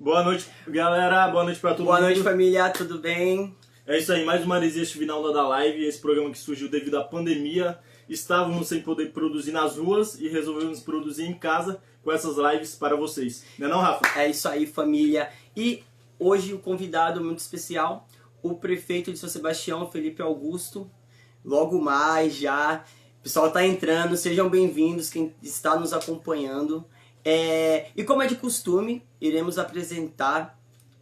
Boa noite, galera. Boa noite pra todo mundo. Boa noite, família. Tudo bem? É isso aí, mais uma Maresia final da live. Esse programa que surgiu devido à pandemia. Estávamos sem poder produzir nas ruas e resolvemos produzir em casa com essas lives para vocês. Não é não, Rafa? É isso aí, família. E hoje o convidado muito especial, o prefeito de São Sebastião, Felipe Augusto. Logo mais já. O pessoal tá entrando, sejam bem-vindos, quem está nos acompanhando. E como é de costume, iremos apresentar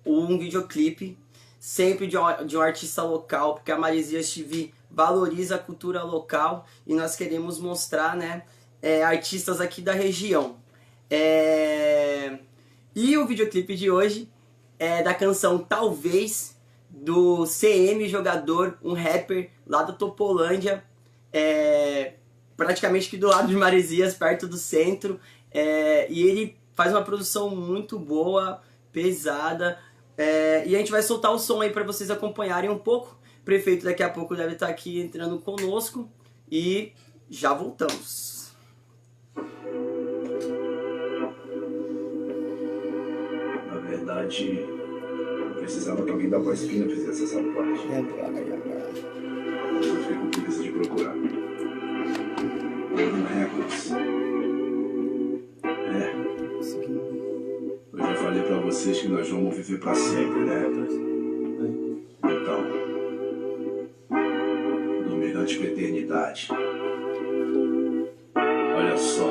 um videoclipe, sempre de um artista local, porque a Maresias TV valoriza a cultura local e nós queremos mostrar, né, artistas aqui da região. E o videoclipe de hoje é da canção Talvez, do CM Jogador, um rapper lá da Topolândia, praticamente aqui do lado de Maresias, perto do centro. E ele faz uma produção muito boa, pesada, e a gente vai soltar o som aí para vocês acompanharem um pouco. O prefeito daqui a pouco deve estar aqui entrando conosco e já voltamos. Na verdade, eu precisava que alguém da voz fina fizesse essa parte. E agora? Eu fiquei com preguiça de procurar. Golden Records. Eu já falei pra vocês que nós vamos viver pra sempre, né? Então, dominante pra eternidade. Olha só.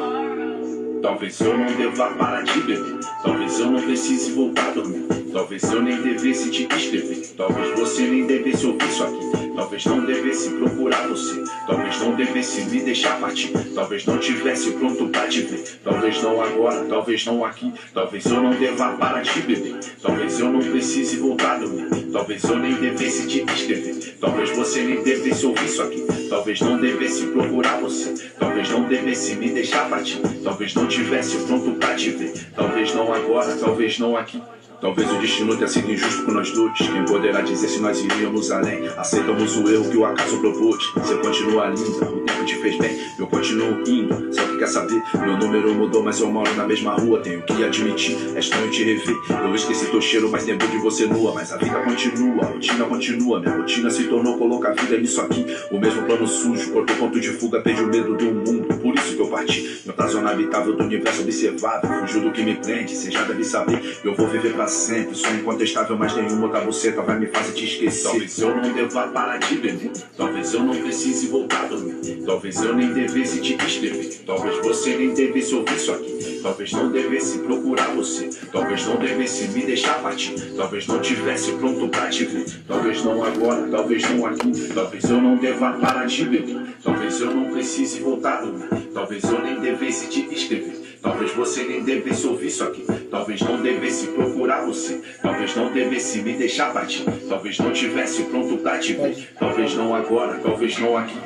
Talvez eu não deva parar de beber. Talvez eu não precise voltar a dormir. Talvez eu nem devesse te escrever. Talvez você nem devesse ouvir isso aqui. Talvez não devesse procurar você. Talvez não devesse me deixar partir. Talvez não tivesse pronto pra te ver. Talvez não agora, talvez não aqui. Talvez eu não deva parar de beber. Talvez eu não precise voltar a dormir. Talvez eu nem devesse te escrever. Talvez você nem devesse ouvir isso aqui. Talvez não devesse procurar você. Talvez não devesse me deixar partir. Talvez não tivesse pronto pra te ver. Talvez não agora, talvez não aqui. Talvez o destino tenha sido injusto com nós dois. Quem poderá dizer se nós iríamos além? Aceitamos o erro que o acaso propôs. Você continua linda, o tempo te fez bem. Eu continuo indo, só que quer saber? Meu número mudou, mas eu moro na mesma rua. Tenho que admitir, é estranho te rever. Eu esqueci teu cheiro, mas lembro de você nua. Mas a vida continua, a rotina continua. Minha rotina se tornou colocar a vida nisso aqui. O mesmo plano sujo, corpo ponto de fuga, perdi o medo do mundo. Por isso que eu parti. Meu pra zona habitável do universo observável. Fugiu do que me prende, cê já deve saber. Eu vou viver pra sempre, sou incontestável, mas nenhuma outra buceta vai me fazer te esquecer. Talvez eu não deva parar de beber. Talvez eu não precise voltar a dormir. Talvez eu nem devesse te escrever. Talvez você nem devesse ouvir isso aqui. Talvez não devesse procurar você. Talvez não devesse me deixar partir. Talvez não tivesse pronto pra te ver. Talvez não agora, talvez não aqui. Talvez eu não deva parar de beber. Talvez eu não precise voltar a dormir. Talvez eu nem devesse te escrever. Talvez você nem devesse ouvir isso aqui. Talvez não devesse procurar você. Talvez não devesse me deixar partir. Talvez não tivesse pronto pra te ver. Talvez não agora, talvez não aqui.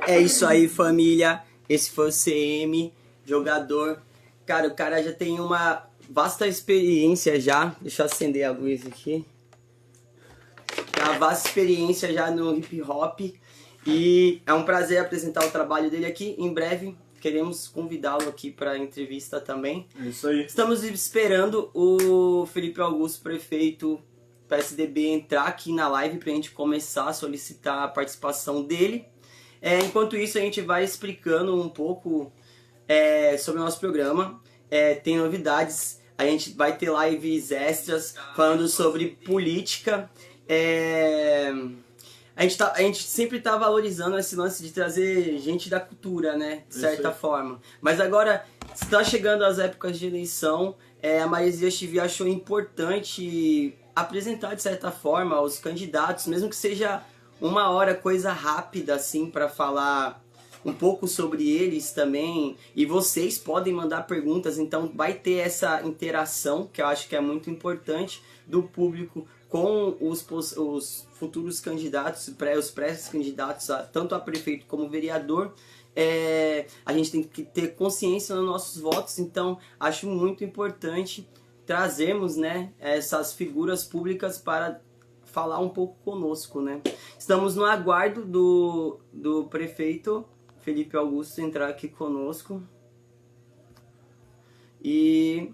É isso aí, família. Esse foi o CM Jogador. Cara, o cara já tem uma vasta experiência já. Deixa eu acender a luz aqui. Tem uma vasta experiência já no hip hop. E é um prazer apresentar o trabalho dele aqui. Em breve queremos convidá-lo aqui para entrevista também. É isso aí. Estamos esperando o Felipe Augusto, prefeito PSDB, entrar aqui na live para a gente começar a solicitar a participação dele. Enquanto isso, a gente vai explicando um pouco sobre o nosso programa. Tem novidades, a gente vai ter lives extras falando sobre política. A gente sempre tá valorizando esse lance de trazer gente da cultura, né? De certa forma. Mas agora, está chegando as épocas de eleição, a Maresias TV achou importante apresentar, de certa forma, os candidatos, mesmo que seja uma hora, coisa rápida, assim, para falar um pouco sobre eles também. E vocês podem mandar perguntas, então vai ter essa interação, que eu acho que é muito importante, do público com os futuros candidatos, os pré-candidatos, tanto a prefeito como vereador. A gente tem que ter consciência nos nossos votos, então acho muito importante trazermos, né, essas figuras públicas para falar um pouco conosco, né? Estamos no aguardo do prefeito Felipe Augusto entrar aqui conosco. E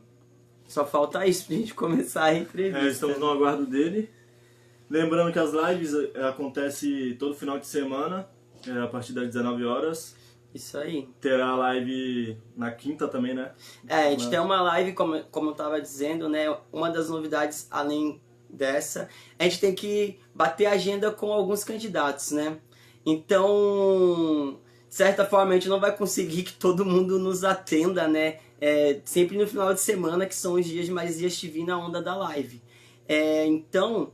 Só falta isso pra gente começar a entrevista. Estamos no aguardo dele. Lembrando que as lives acontecem todo final de semana, a partir das 19 horas. Isso aí. Terá live na quinta também, né? A gente tem uma live, como eu tava dizendo, né? Uma das novidades, além dessa, a gente tem que bater a agenda com alguns candidatos, né? Então, de certa forma, a gente não vai conseguir que todo mundo nos atenda, né? Sempre no final de semana, que são os dias de Maresias TV na onda da live. Então,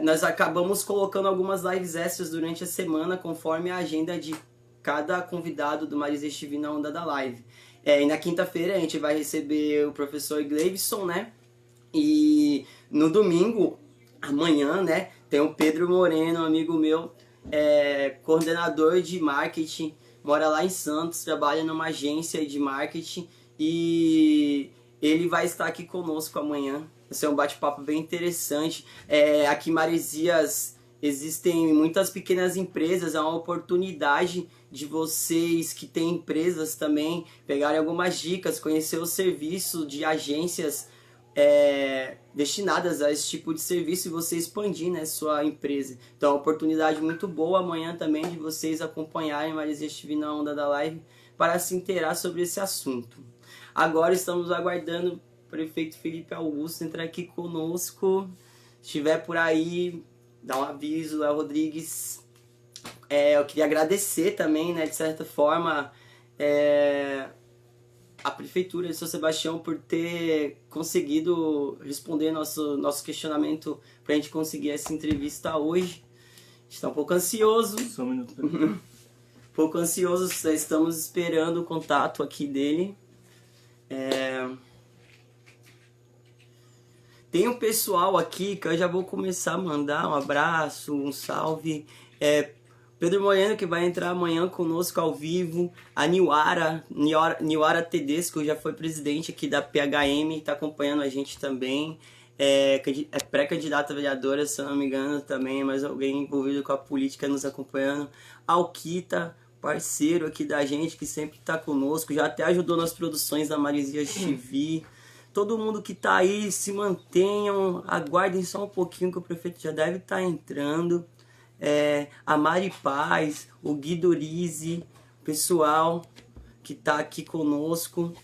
nós acabamos colocando algumas lives extras durante a semana, conforme a agenda de cada convidado do Maresias TV na onda da live. E na quinta-feira a gente vai receber o professor Gleivson, né? E no domingo, amanhã, né? Tem o Pedro Moreno, amigo meu, coordenador de marketing, mora lá em Santos, trabalha numa agência de marketing e ele vai estar aqui conosco amanhã. Vai ser um bate-papo bem interessante. Aqui em Maresias existem muitas pequenas empresas, é uma oportunidade de vocês que têm empresas também pegarem algumas dicas, conhecer o serviço de agências destinadas a esse tipo de serviço e você expandir, né, sua empresa. Então é uma oportunidade muito boa amanhã também de vocês acompanharem Maresias TV na onda da live para se inteirar sobre esse assunto. Agora estamos aguardando o prefeito Felipe Augusto entrar aqui conosco. Se estiver por aí, dá um aviso, Léo Rodrigues. Eu queria agradecer também, né, de certa forma, a Prefeitura de São Sebastião por ter conseguido responder nosso questionamento para a gente conseguir essa entrevista hoje. A gente está um pouco ansioso. Só um minuto. Um pouco ansioso, estamos esperando o contato aqui dele. Tem um pessoal aqui que eu já vou começar a mandar um abraço, um salve. Pedro Moreno, que vai entrar amanhã conosco ao vivo. A Niwara Tedesco, já foi presidente aqui da PHM, está acompanhando a gente também. É pré-candidata a vereadora, se eu não me engano, também, mas alguém envolvido com a política nos acompanhando. Alquita, parceiro aqui da gente, que sempre está conosco, já até ajudou nas produções da Maresias TV. Todo mundo que está aí, se mantenham, aguardem só um pouquinho que o prefeito já deve estar entrando. A Mari Paz, o Guido Rizzi, o pessoal que está aqui conosco.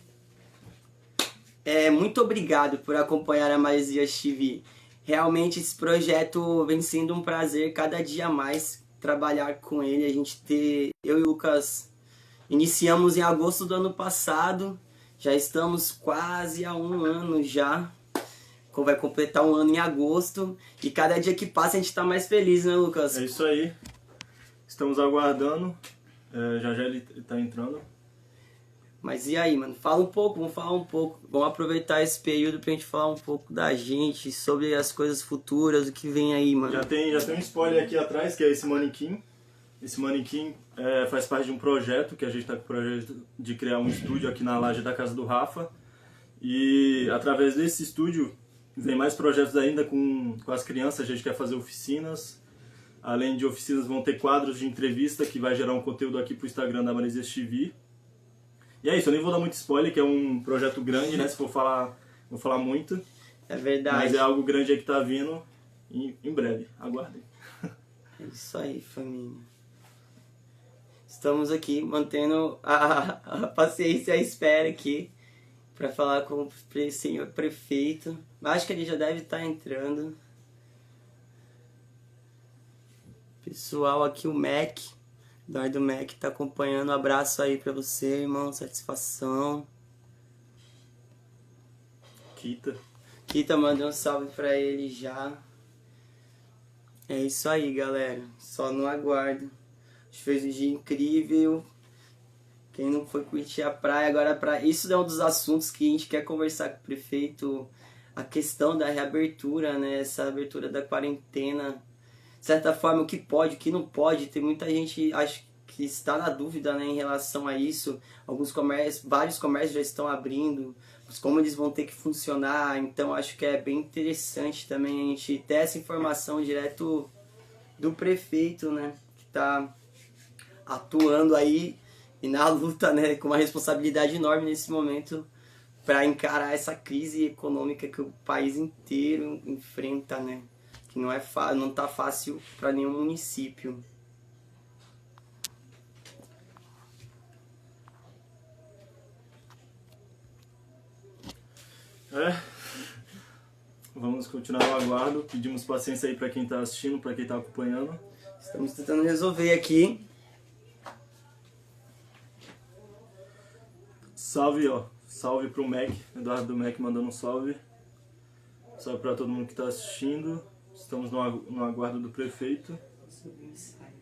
Muito obrigado por acompanhar a Maresias TV. Realmente esse projeto vem sendo um prazer cada dia mais trabalhar com ele. Eu e o Lucas iniciamos em agosto do ano passado, já estamos quase há 1 ano já. Vai completar 1 ano em agosto. E cada dia que passa a gente tá mais feliz, né, Lucas? É isso aí. Estamos aguardando. Já ele tá entrando. Mas e aí, mano? Fala um pouco, vamos falar um pouco. Vamos aproveitar esse período pra gente falar um pouco da gente, sobre as coisas futuras, o que vem aí, mano. Já tem um spoiler aqui atrás, que é esse manequim. Esse manequim faz parte de um projeto, que a gente tá com o projeto de criar um estúdio aqui na laje da casa do Rafa. E através desse estúdio vem mais projetos ainda com as crianças, a gente quer fazer oficinas. Além de oficinas, vão ter quadros de entrevista que vai gerar um conteúdo aqui pro Instagram da Maresias TV. E é isso, eu nem vou dar muito spoiler, que é um projeto grande, né? Se for falar, vou falar muito. É verdade. Mas é algo grande aí que tá vindo em breve, aguardem. É isso aí, família. Estamos aqui mantendo a paciência e a espera aqui para falar com o senhor prefeito. Acho que ele já deve estar entrando. Pessoal, aqui o Mac, Eduardo Mac, tá acompanhando. Um abraço aí para você, irmão. Satisfação. Kita mandou um salve para ele já. É isso aí, galera. Só no aguardo. A gente fez um dia incrível. Quem não foi curtir a praia, agora isso é um dos assuntos que a gente quer conversar com o prefeito, a questão da reabertura, né? Essa abertura da quarentena. De certa forma, o que pode, o que não pode. Tem muita gente, acho que está na dúvida, né, em relação a isso. Vários comércios já estão abrindo, como eles vão ter que funcionar. Então, acho que é bem interessante também a gente ter essa informação direto do prefeito, né? Que está atuando aí e na luta, né, com uma responsabilidade enorme nesse momento para encarar essa crise econômica que o país inteiro enfrenta, né? Que não tá fácil para nenhum município. Vamos continuar o aguardo. Pedimos paciência aí para quem está assistindo, para quem está acompanhando. Estamos tentando resolver aqui. Salve, ó. Salve pro Mac. Eduardo do Mac mandando um salve. Salve para todo mundo que está assistindo. Estamos no aguardo do prefeito. Sobre o ensaio.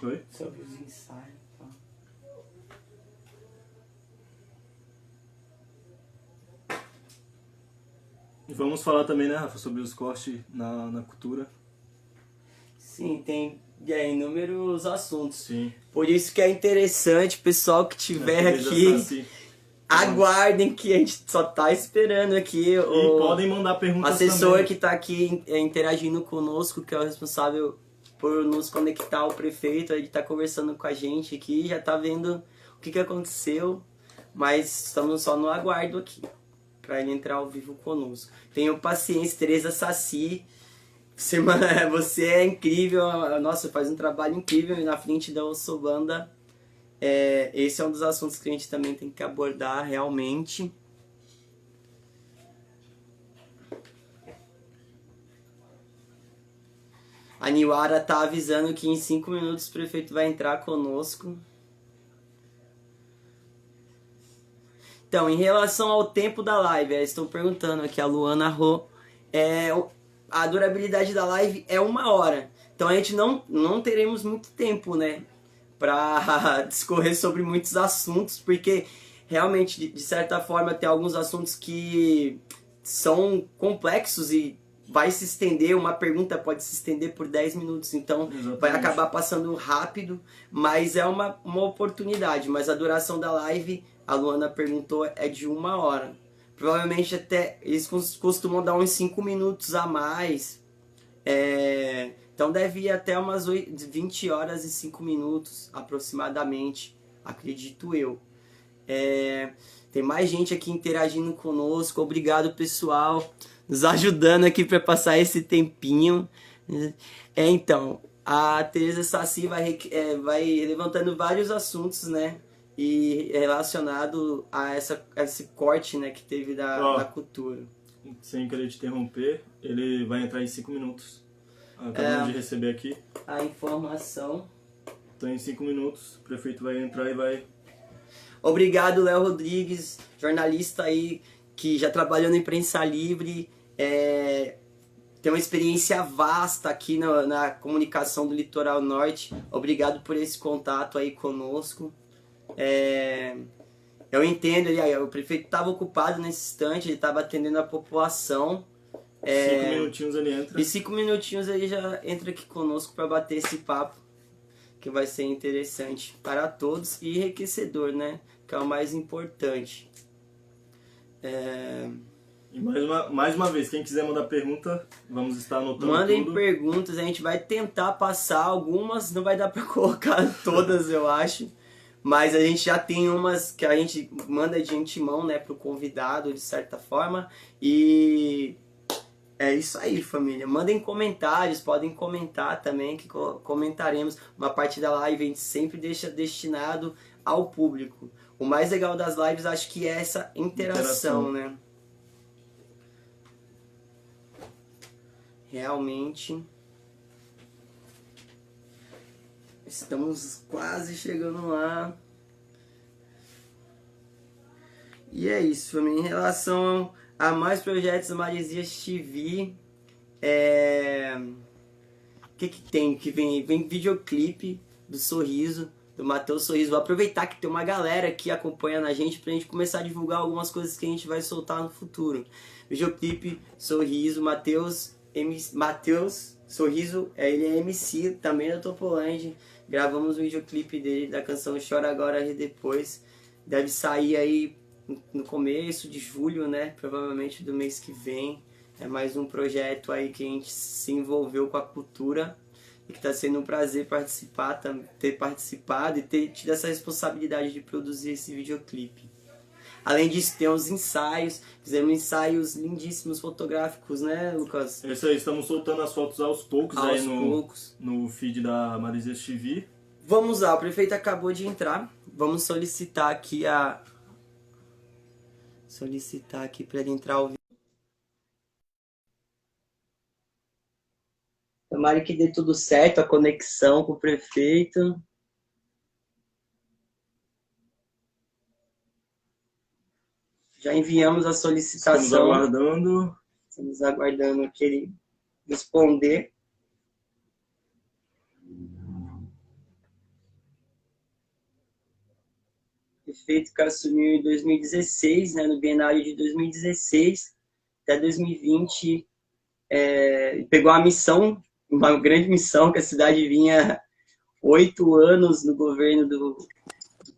Oi? Sobre os ensaios. Tá? E vamos falar também, né, Rafa, sobre os cortes na cultura. Sim, tem inúmeros assuntos. Sim. Por isso que é interessante, pessoal que tiver aqui, aguardem que a gente só tá esperando aqui. E o podem mandar perguntas assessor também. que tá aqui interagindo conosco, que é o responsável por nos conectar ao prefeito. Ele tá conversando com a gente aqui, já tá vendo o que aconteceu, mas estamos só no aguardo aqui, para ele entrar ao vivo conosco. Tenham paciência, Tereza Saci. Você é incrível, nossa, faz um trabalho incrível na frente da Ossobanda. Esse é um dos assuntos que a gente também tem que abordar realmente. A Niwara tá avisando que em 5 minutos o prefeito vai entrar conosco. Então, em relação ao tempo da live, estão perguntando aqui, a Luana Rô, a durabilidade da live é 1 hora. Então a gente não teremos muito tempo, né, para discorrer sobre muitos assuntos, porque realmente, de certa forma, tem alguns assuntos que são complexos e vai se estender, uma pergunta pode se estender por 10 minutos, então Exatamente. Vai acabar passando rápido, mas é uma oportunidade. Mas a duração da live, a Luana perguntou, é de 1 hora. Provavelmente até eles costumam dar uns 5 minutos a mais. Então deve ir até umas 20 horas e 5 minutos aproximadamente, acredito eu. Tem mais gente aqui interagindo conosco. Obrigado, pessoal, nos ajudando aqui para passar esse tempinho. Então, a Tereza Saci vai levantando vários assuntos, né? E relacionado a esse corte, né, que teve da cultura. Sem querer te interromper, ele vai entrar em 5 minutos. Acabamos de receber aqui. A informação. Então em 5 minutos o prefeito vai entrar e vai... Obrigado, Léo Rodrigues, jornalista aí que já trabalhou na imprensa livre, tem uma experiência vasta aqui na comunicação do Litoral Norte. Obrigado por esse contato aí conosco. Eu entendo, o prefeito estava ocupado nesse instante, ele estava atendendo a população. 5 minutinhos ele entra. E 5 minutinhos ele já entra aqui conosco para bater esse papo, que vai ser interessante para todos e enriquecedor, né? Que é o mais importante. E mais uma vez, quem quiser mandar pergunta, vamos estar anotando Mandem tudo. perguntas, a gente vai tentar passar algumas, não vai dar para colocar todas, eu acho. Mas a gente já tem umas que a gente manda de antemão, né, pro convidado, de certa forma. E é isso aí, família. Mandem comentários, podem comentar também, que comentaremos. Uma parte da live a gente sempre deixa destinado ao público. O mais legal das lives, acho que é essa interação. Né? Realmente... Estamos quase chegando lá. E é isso, família. Em relação a mais projetos da Maresias TV, o que tem? Que vem videoclipe do Sorriso, do Matheus Sorriso. Vou aproveitar que tem uma galera aqui acompanhando a gente pra gente começar a divulgar algumas coisas que a gente vai soltar no futuro. Videoclipe Sorriso, Matheus Sorriso, ele é MC também da Topolândia. Gravamos um videoclipe dele, da canção Chora Agora e Depois. Deve sair aí no começo de julho, né? Provavelmente do mês que vem. É mais um projeto aí que a gente se envolveu com a cultura. E que está sendo um prazer ter participado e ter tido essa responsabilidade de produzir esse videoclipe. Além disso, tem os ensaios. Fizemos ensaios lindíssimos fotográficos, né, Lucas? É isso aí, estamos soltando as fotos aos poucos Aos aí poucos. no feed da Maresias TV. Vamos lá, o prefeito acabou de entrar. Vamos solicitar aqui para ele entrar ao vivo. Tomara que dê tudo certo, a conexão com o prefeito. Já enviamos a solicitação. Estamos aguardando aqui ele responder. O prefeito que assumiu em 2016, né, no biennário de 2016 até 2020, pegou a missão, uma grande missão, que a cidade vinha 8 anos no governo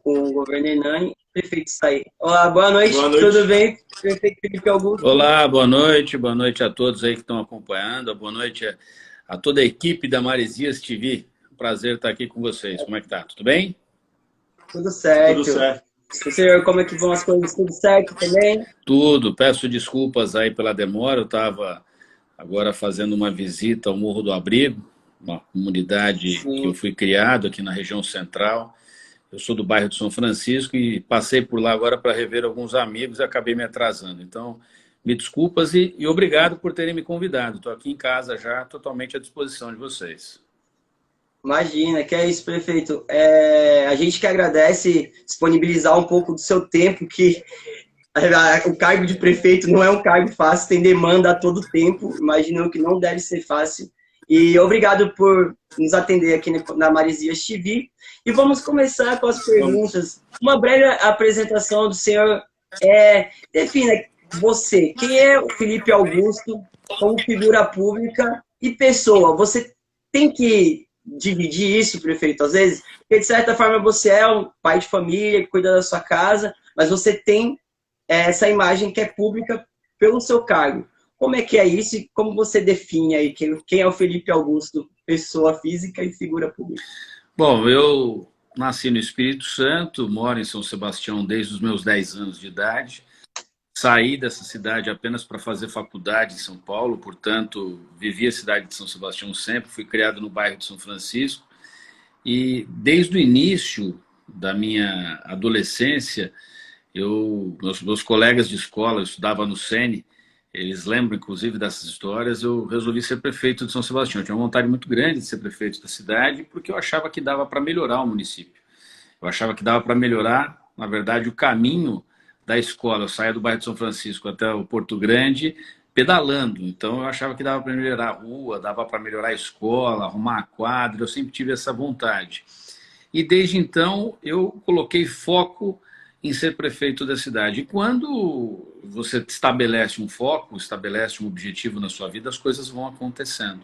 com o governo Hernani. Prefeito sair. Olá, boa noite, tudo bem? Prefeito Felipe Augusto. Olá, boa noite a todos aí que estão acompanhando, boa noite a toda a equipe da Maresias TV. Prazer estar aqui com vocês. Como é que tá? Tudo bem? Tudo certo. Tudo certo. Senhor, como é que vão as coisas? Tudo certo também? Tudo. Peço desculpas aí pela demora. Eu estava agora fazendo uma visita ao Morro do Abrigo, uma comunidade que eu fui criado aqui na região central. Eu sou do bairro de São Francisco e passei por lá agora para rever alguns amigos e acabei me atrasando. Então, me desculpas e obrigado por terem me convidado. Estou aqui em casa já, totalmente à disposição de vocês. Imagina, que é isso, prefeito. A gente que agradece disponibilizar um pouco do seu tempo, que o cargo de prefeito não é um cargo fácil, tem demanda a todo tempo, imagino que não deve ser fácil. E obrigado por nos atender aqui na Maresias TV. E vamos começar com as perguntas. Uma breve apresentação do senhor. Defina você, quem é o Felipe Augusto como figura pública e pessoa? Você tem que dividir isso, prefeito, às vezes, porque de certa forma você é um pai de família que cuida da sua casa, mas você tem essa imagem que é pública pelo seu cargo. Como é que é isso e como você define aí quem é o Felipe Augusto, pessoa física e figura pública? Bom, eu nasci no Espírito Santo, moro em São Sebastião desde os meus 10 anos de idade. Saí dessa cidade apenas para fazer faculdade em São Paulo, portanto, vivi a cidade de São Sebastião sempre, fui criado no bairro de São Francisco. E desde o início da minha adolescência, meus colegas de escola, eu estudava no SENI, eles lembram, inclusive, dessas histórias. Eu resolvi ser prefeito de São Sebastião. Eu tinha uma vontade muito grande de ser prefeito da cidade, porque eu achava que dava para melhorar o município. Eu achava que dava para melhorar, na verdade, o caminho da escola. Eu saía do bairro de São Francisco até o Porto Grande pedalando. Então, eu achava que dava para melhorar a rua, dava para melhorar a escola, arrumar a quadra. Eu sempre tive essa vontade. E, desde então, eu coloquei foco em ser prefeito da cidade. E quando você estabelece um foco, estabelece um objetivo na sua vida, as coisas vão acontecendo.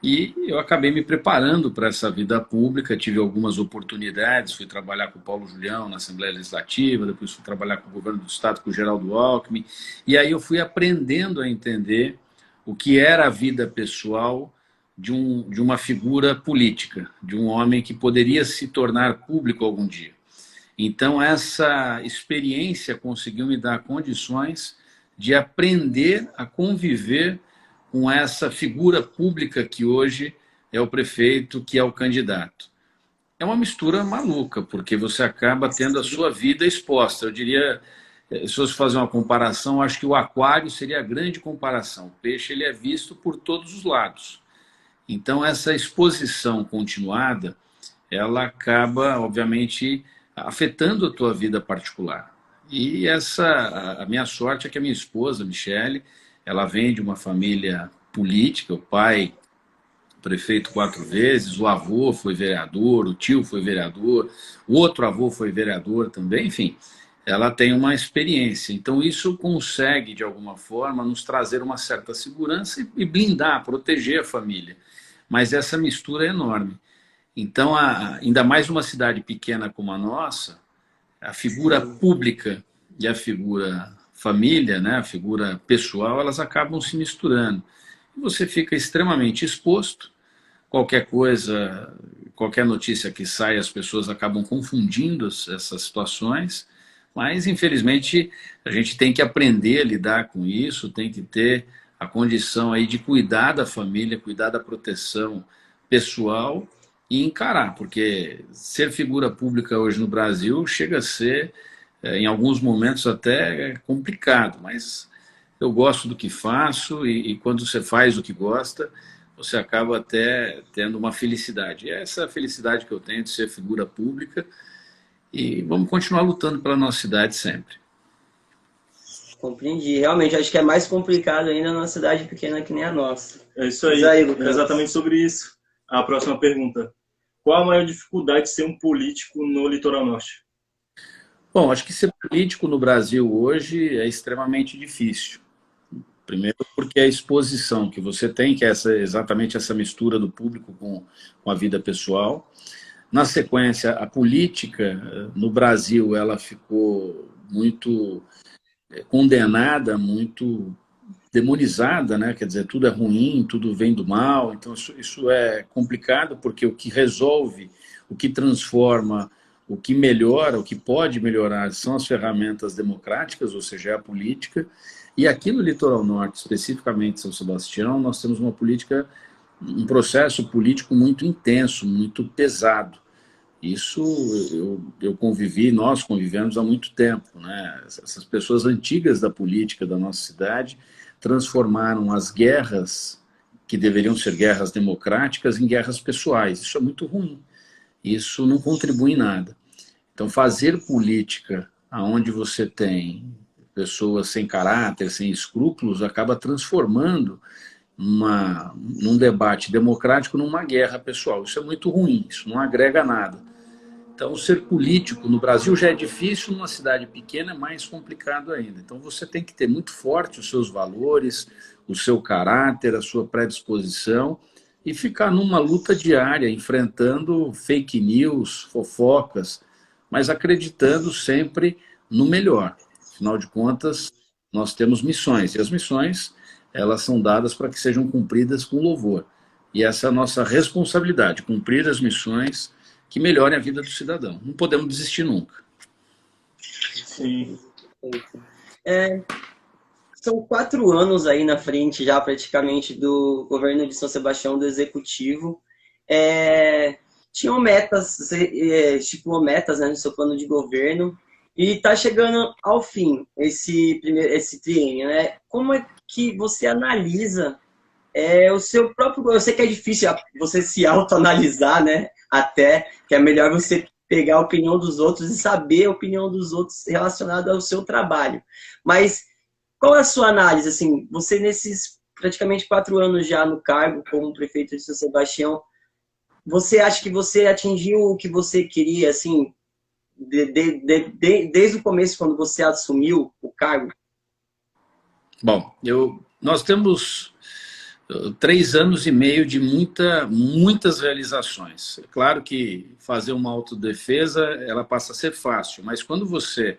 E eu acabei me preparando para essa vida pública, tive algumas oportunidades, fui trabalhar com o Paulo Julião na Assembleia Legislativa, depois fui trabalhar com o governo do Estado, com o Geraldo Alckmin, e aí eu fui aprendendo a entender o que era a vida pessoal de uma figura política, de um homem que poderia se tornar público algum dia. Então, essa experiência conseguiu me dar condições de aprender a conviver com essa figura pública que hoje é o prefeito, que é o candidato. É uma mistura maluca, porque você acaba tendo a sua vida exposta. Eu diria, se fosse fazer uma comparação, acho que o aquário seria a grande comparação. O peixe ele é visto por todos os lados. Então, essa exposição continuada, ela acaba, obviamente, afetando a tua vida particular. E a minha sorte é que a minha esposa, Michele, ela vem de uma família política, o pai prefeito 4 vezes, o avô foi vereador, o tio foi vereador, o outro avô foi vereador também, enfim, ela tem uma experiência. Então isso consegue, de alguma forma, nos trazer uma certa segurança e blindar, proteger a família. Mas essa mistura é enorme. Então, ainda mais numa cidade pequena como a nossa, a figura pública e a figura família, né, a figura pessoal, elas acabam se misturando. E você fica extremamente exposto. Qualquer coisa, qualquer notícia que sai, as pessoas acabam confundindo essas situações. Mas, infelizmente, a gente tem que aprender a lidar com isso, tem que ter a condição aí de cuidar da família, cuidar da proteção pessoal e encarar, porque ser figura pública hoje no Brasil chega a ser, em alguns momentos, até complicado, mas eu gosto do que faço e quando você faz o que gosta, você acaba até tendo uma felicidade. E é essa felicidade que eu tenho de ser figura pública e vamos continuar lutando pela nossa cidade sempre. Compreendi. Realmente, acho que é mais complicado ainda numa cidade pequena que nem a nossa. É isso aí, Mas aí, é Lucas? exatamente sobre isso. A próxima pergunta. Qual a maior dificuldade de ser um político no Litoral Norte? Bom, acho que ser político no Brasil hoje é extremamente difícil. Primeiro porque a exposição que você tem, que é exatamente essa mistura do público com a vida pessoal. Na sequência, a política no Brasil ela ficou muito condenada, muito demonizada, né? Quer dizer, tudo é ruim, tudo vem do mal. Então, isso é complicado, porque o que resolve, o que transforma, o que melhora, o que pode melhorar são as ferramentas democráticas, ou seja, é a política. E aqui no Litoral Norte, especificamente São Sebastião, nós temos uma política, um processo político muito intenso, muito pesado. Isso eu convivi, nós convivemos há muito tempo, né? Essas pessoas antigas da política da nossa cidade transformaram as guerras, que deveriam ser guerras democráticas, em guerras pessoais. Isso é muito ruim. Isso não contribui em nada. Então, fazer política onde você tem pessoas sem caráter, sem escrúpulos, acaba transformando num debate democrático numa guerra pessoal. Isso é muito ruim, isso não agrega nada. Então, ser político no Brasil já é difícil, numa cidade pequena é mais complicado ainda. Então, você tem que ter muito forte os seus valores, o seu caráter, a sua predisposição e ficar numa luta diária, enfrentando fake news, fofocas, mas acreditando sempre no melhor. Afinal de contas, nós temos missões, e as missões elas são dadas para que sejam cumpridas com louvor. E essa é a nossa responsabilidade, cumprir as missões que melhorem a vida do cidadão. Não podemos desistir nunca. Sim. São 4 anos aí na frente já praticamente do governo de São Sebastião, do executivo. Tinham metas, estipulou metas, né, no seu plano de governo e está chegando ao fim esse triênio, né? Como é que você analisa o seu próprio... Eu sei que é difícil você se autoanalisar, né? Até que é melhor você pegar a opinião dos outros e saber a opinião dos outros relacionada ao seu trabalho. Mas qual é a sua análise? Assim, você nesses praticamente 4 anos já no cargo como prefeito de São Sebastião, você acha que você atingiu o que você queria, assim, desde o começo, quando você assumiu o cargo? Bom, nós temos 3 anos e meio de muitas realizações. É claro que fazer uma autodefesa, ela passa a ser fácil, mas quando você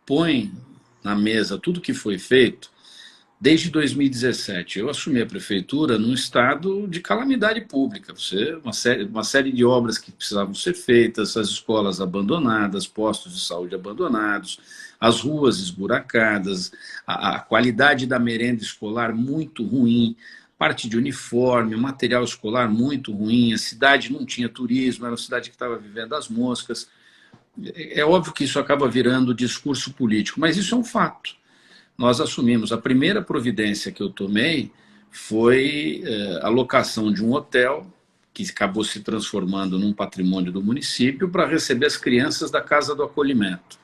põe na mesa tudo que foi feito, desde 2017, eu assumi a prefeitura num estado de calamidade pública. Uma série de obras que precisavam ser feitas, as escolas abandonadas, postos de saúde abandonados, as ruas esburacadas, a qualidade da merenda escolar muito ruim, parte de uniforme, material escolar muito ruim, a cidade não tinha turismo, era uma cidade que estava vivendo as moscas. É óbvio que isso acaba virando discurso político, mas isso é um fato. Nós assumimos, a primeira providência que eu tomei foi a locação de um hotel, que acabou se transformando num patrimônio do município, para receber as crianças da Casa do Acolhimento.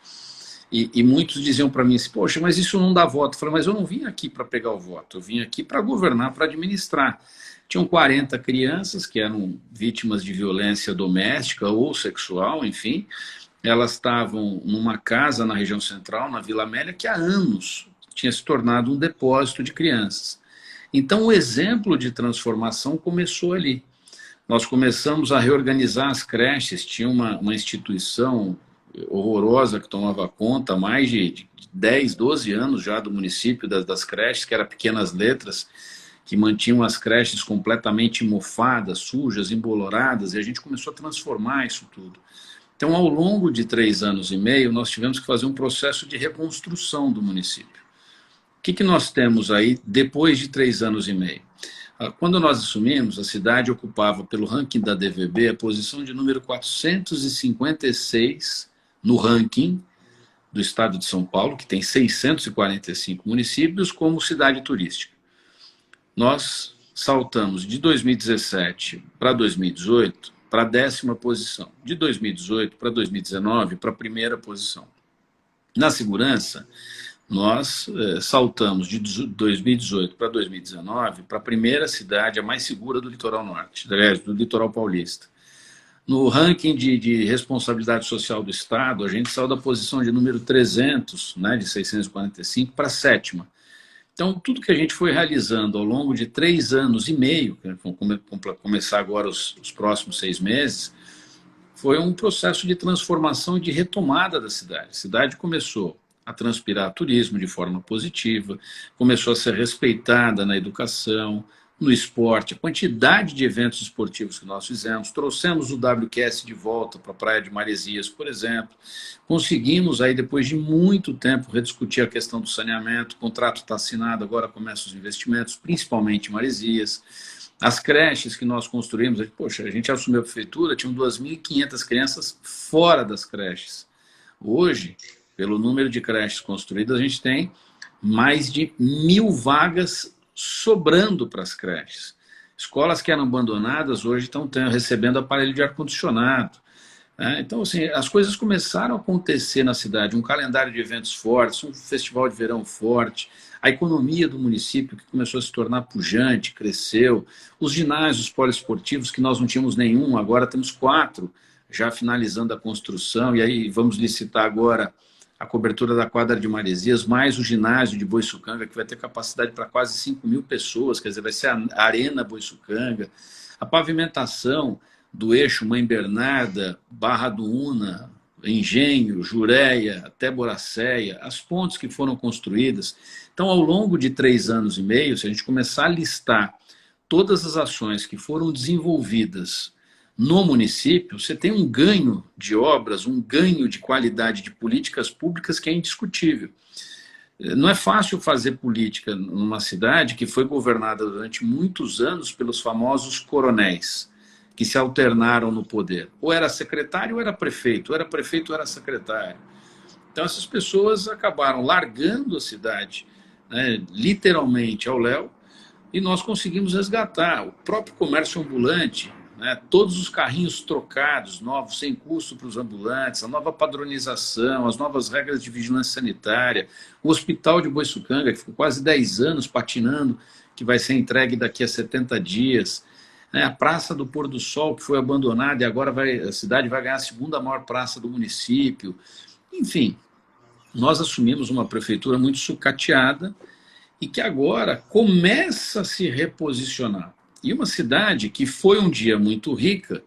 E muitos diziam para mim assim, poxa, mas isso não dá voto. Eu falei, mas eu não vim aqui para pegar o voto, eu vim aqui para governar, para administrar. Tinham 40 crianças que eram vítimas de violência doméstica ou sexual, enfim. Elas estavam numa casa na região central, na Vila Amélia, que há anos tinha se tornado um depósito de crianças. Então, o exemplo de transformação começou ali. Nós começamos a reorganizar as creches, tinha uma instituição horrorosa que tomava conta há mais de 10, 12 anos já do município, das creches, que era Pequenas Letras, que mantinham as creches completamente mofadas, sujas, emboloradas, e a gente começou a transformar isso tudo. Então, ao longo de 3 anos e meio, nós tivemos que fazer um processo de reconstrução do município. O que nós temos aí depois de 3 anos e meio? Quando nós assumimos, a cidade ocupava, pelo ranking da DVB, a posição de número 456 no ranking do estado de São Paulo, que tem 645 municípios, como cidade turística. Nós saltamos de 2017 para 2018 para a 10ª posição. De 2018 para 2019 para a 1ª posição. Na segurança, nós saltamos de 2018 para 2019 para a 1ª cidade, a mais segura do litoral norte, aliás, do litoral paulista. No ranking de responsabilidade social do Estado, a gente saiu da posição de número 300, né, de 645, para a 7ª. Então, tudo que a gente foi realizando ao longo de 3 anos e meio, vamos começar agora os próximos 6 meses, foi um processo de transformação e de retomada da cidade. A cidade começou a transpirar turismo de forma positiva, começou a ser respeitada na educação, no esporte, a quantidade de eventos esportivos que nós fizemos, trouxemos o WQS de volta para a Praia de Maresias, por exemplo, conseguimos aí, depois de muito tempo, rediscutir a questão do saneamento, o contrato está assinado, agora começam os investimentos, principalmente em Maresias, as creches que nós construímos, poxa, a gente assumiu a prefeitura, tinham 2.500 crianças fora das creches. Hoje, pelo número de creches construídas, a gente tem mais de 1.000 vagas sobrando para as creches. Escolas que eram abandonadas hoje estão recebendo aparelho de ar-condicionado. Então, assim, as coisas começaram a acontecer na cidade, um calendário de eventos fortes, um festival de verão forte, a economia do município que começou a se tornar pujante, cresceu, os ginásios poliesportivos que nós não tínhamos nenhum, agora temos 4, já finalizando a construção, e aí vamos licitar agora a cobertura da quadra de Maresias, mais o ginásio de Boiçucanga, que vai ter capacidade para quase 5.000 pessoas, quer dizer, vai ser a Arena Boiçucanga, a pavimentação do eixo Mãe Bernarda, Barra do Una, Engenho, Jureia, até Boracéia, as pontes que foram construídas. Então, ao longo de 3 anos e meio, se a gente começar a listar todas as ações que foram desenvolvidas no município, você tem um ganho de obras, um ganho de qualidade de políticas públicas que é indiscutível. Não é fácil fazer política numa cidade que foi governada durante muitos anos pelos famosos coronéis, que se alternaram no poder. Ou era secretário ou era prefeito, ou era secretário. Então essas pessoas acabaram largando a cidade, né, literalmente ao léu, e nós conseguimos resgatar o próprio comércio ambulante, né, todos os carrinhos trocados, novos, sem custo para os ambulantes, a nova padronização, as novas regras de vigilância sanitária, o hospital de Boiçucanga, que ficou quase 10 anos patinando, que vai ser entregue daqui a 70 dias, né, a Praça do Pôr do Sol, que foi abandonada e agora a cidade vai ganhar a 2ª maior praça do município. Enfim, nós assumimos uma prefeitura muito sucateada e que agora começa a se reposicionar. E uma cidade que foi um dia muito rica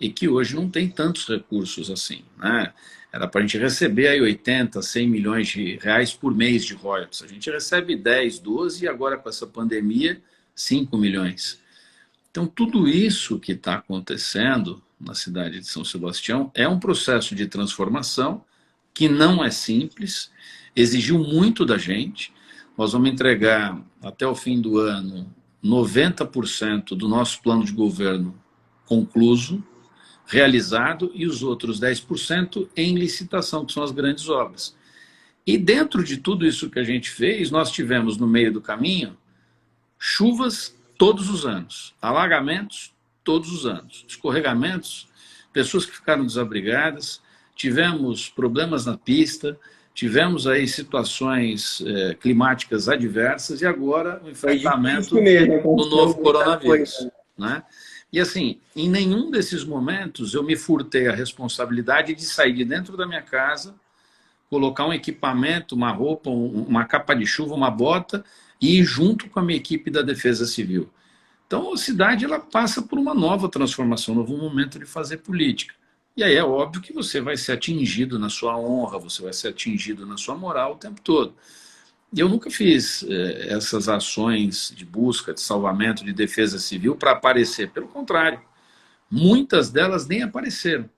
e que hoje não tem tantos recursos assim, né? Era para a gente receber aí 80, 100 milhões de reais por mês de royalties. A gente recebe 10, 12 e agora com essa pandemia, 5 milhões. Então tudo isso que está acontecendo na cidade de São Sebastião é um processo de transformação que não é simples, exigiu muito da gente. Nós vamos entregar até o fim do ano 90% do nosso plano de governo concluso, realizado, e os outros 10% em licitação, que são as grandes obras. E dentro de tudo isso que a gente fez, nós tivemos no meio do caminho chuvas todos os anos, alagamentos todos os anos, escorregamentos, pessoas que ficaram desabrigadas, tivemos problemas na pista, tivemos aí situações climáticas adversas e agora o enfrentamento do novo coronavírus, né? E assim, em nenhum desses momentos eu me furtei a responsabilidade de sair de dentro da minha casa, colocar um equipamento, uma roupa, uma capa de chuva, uma bota e ir junto com a minha equipe da Defesa Civil. Então a cidade ela passa por uma nova transformação, um novo momento de fazer política. E aí é óbvio que você vai ser atingido na sua honra, você vai ser atingido na sua moral o tempo todo. E eu nunca fiz essas ações de busca, de salvamento, de defesa civil para aparecer. Pelo contrário, muitas delas nem apareceram.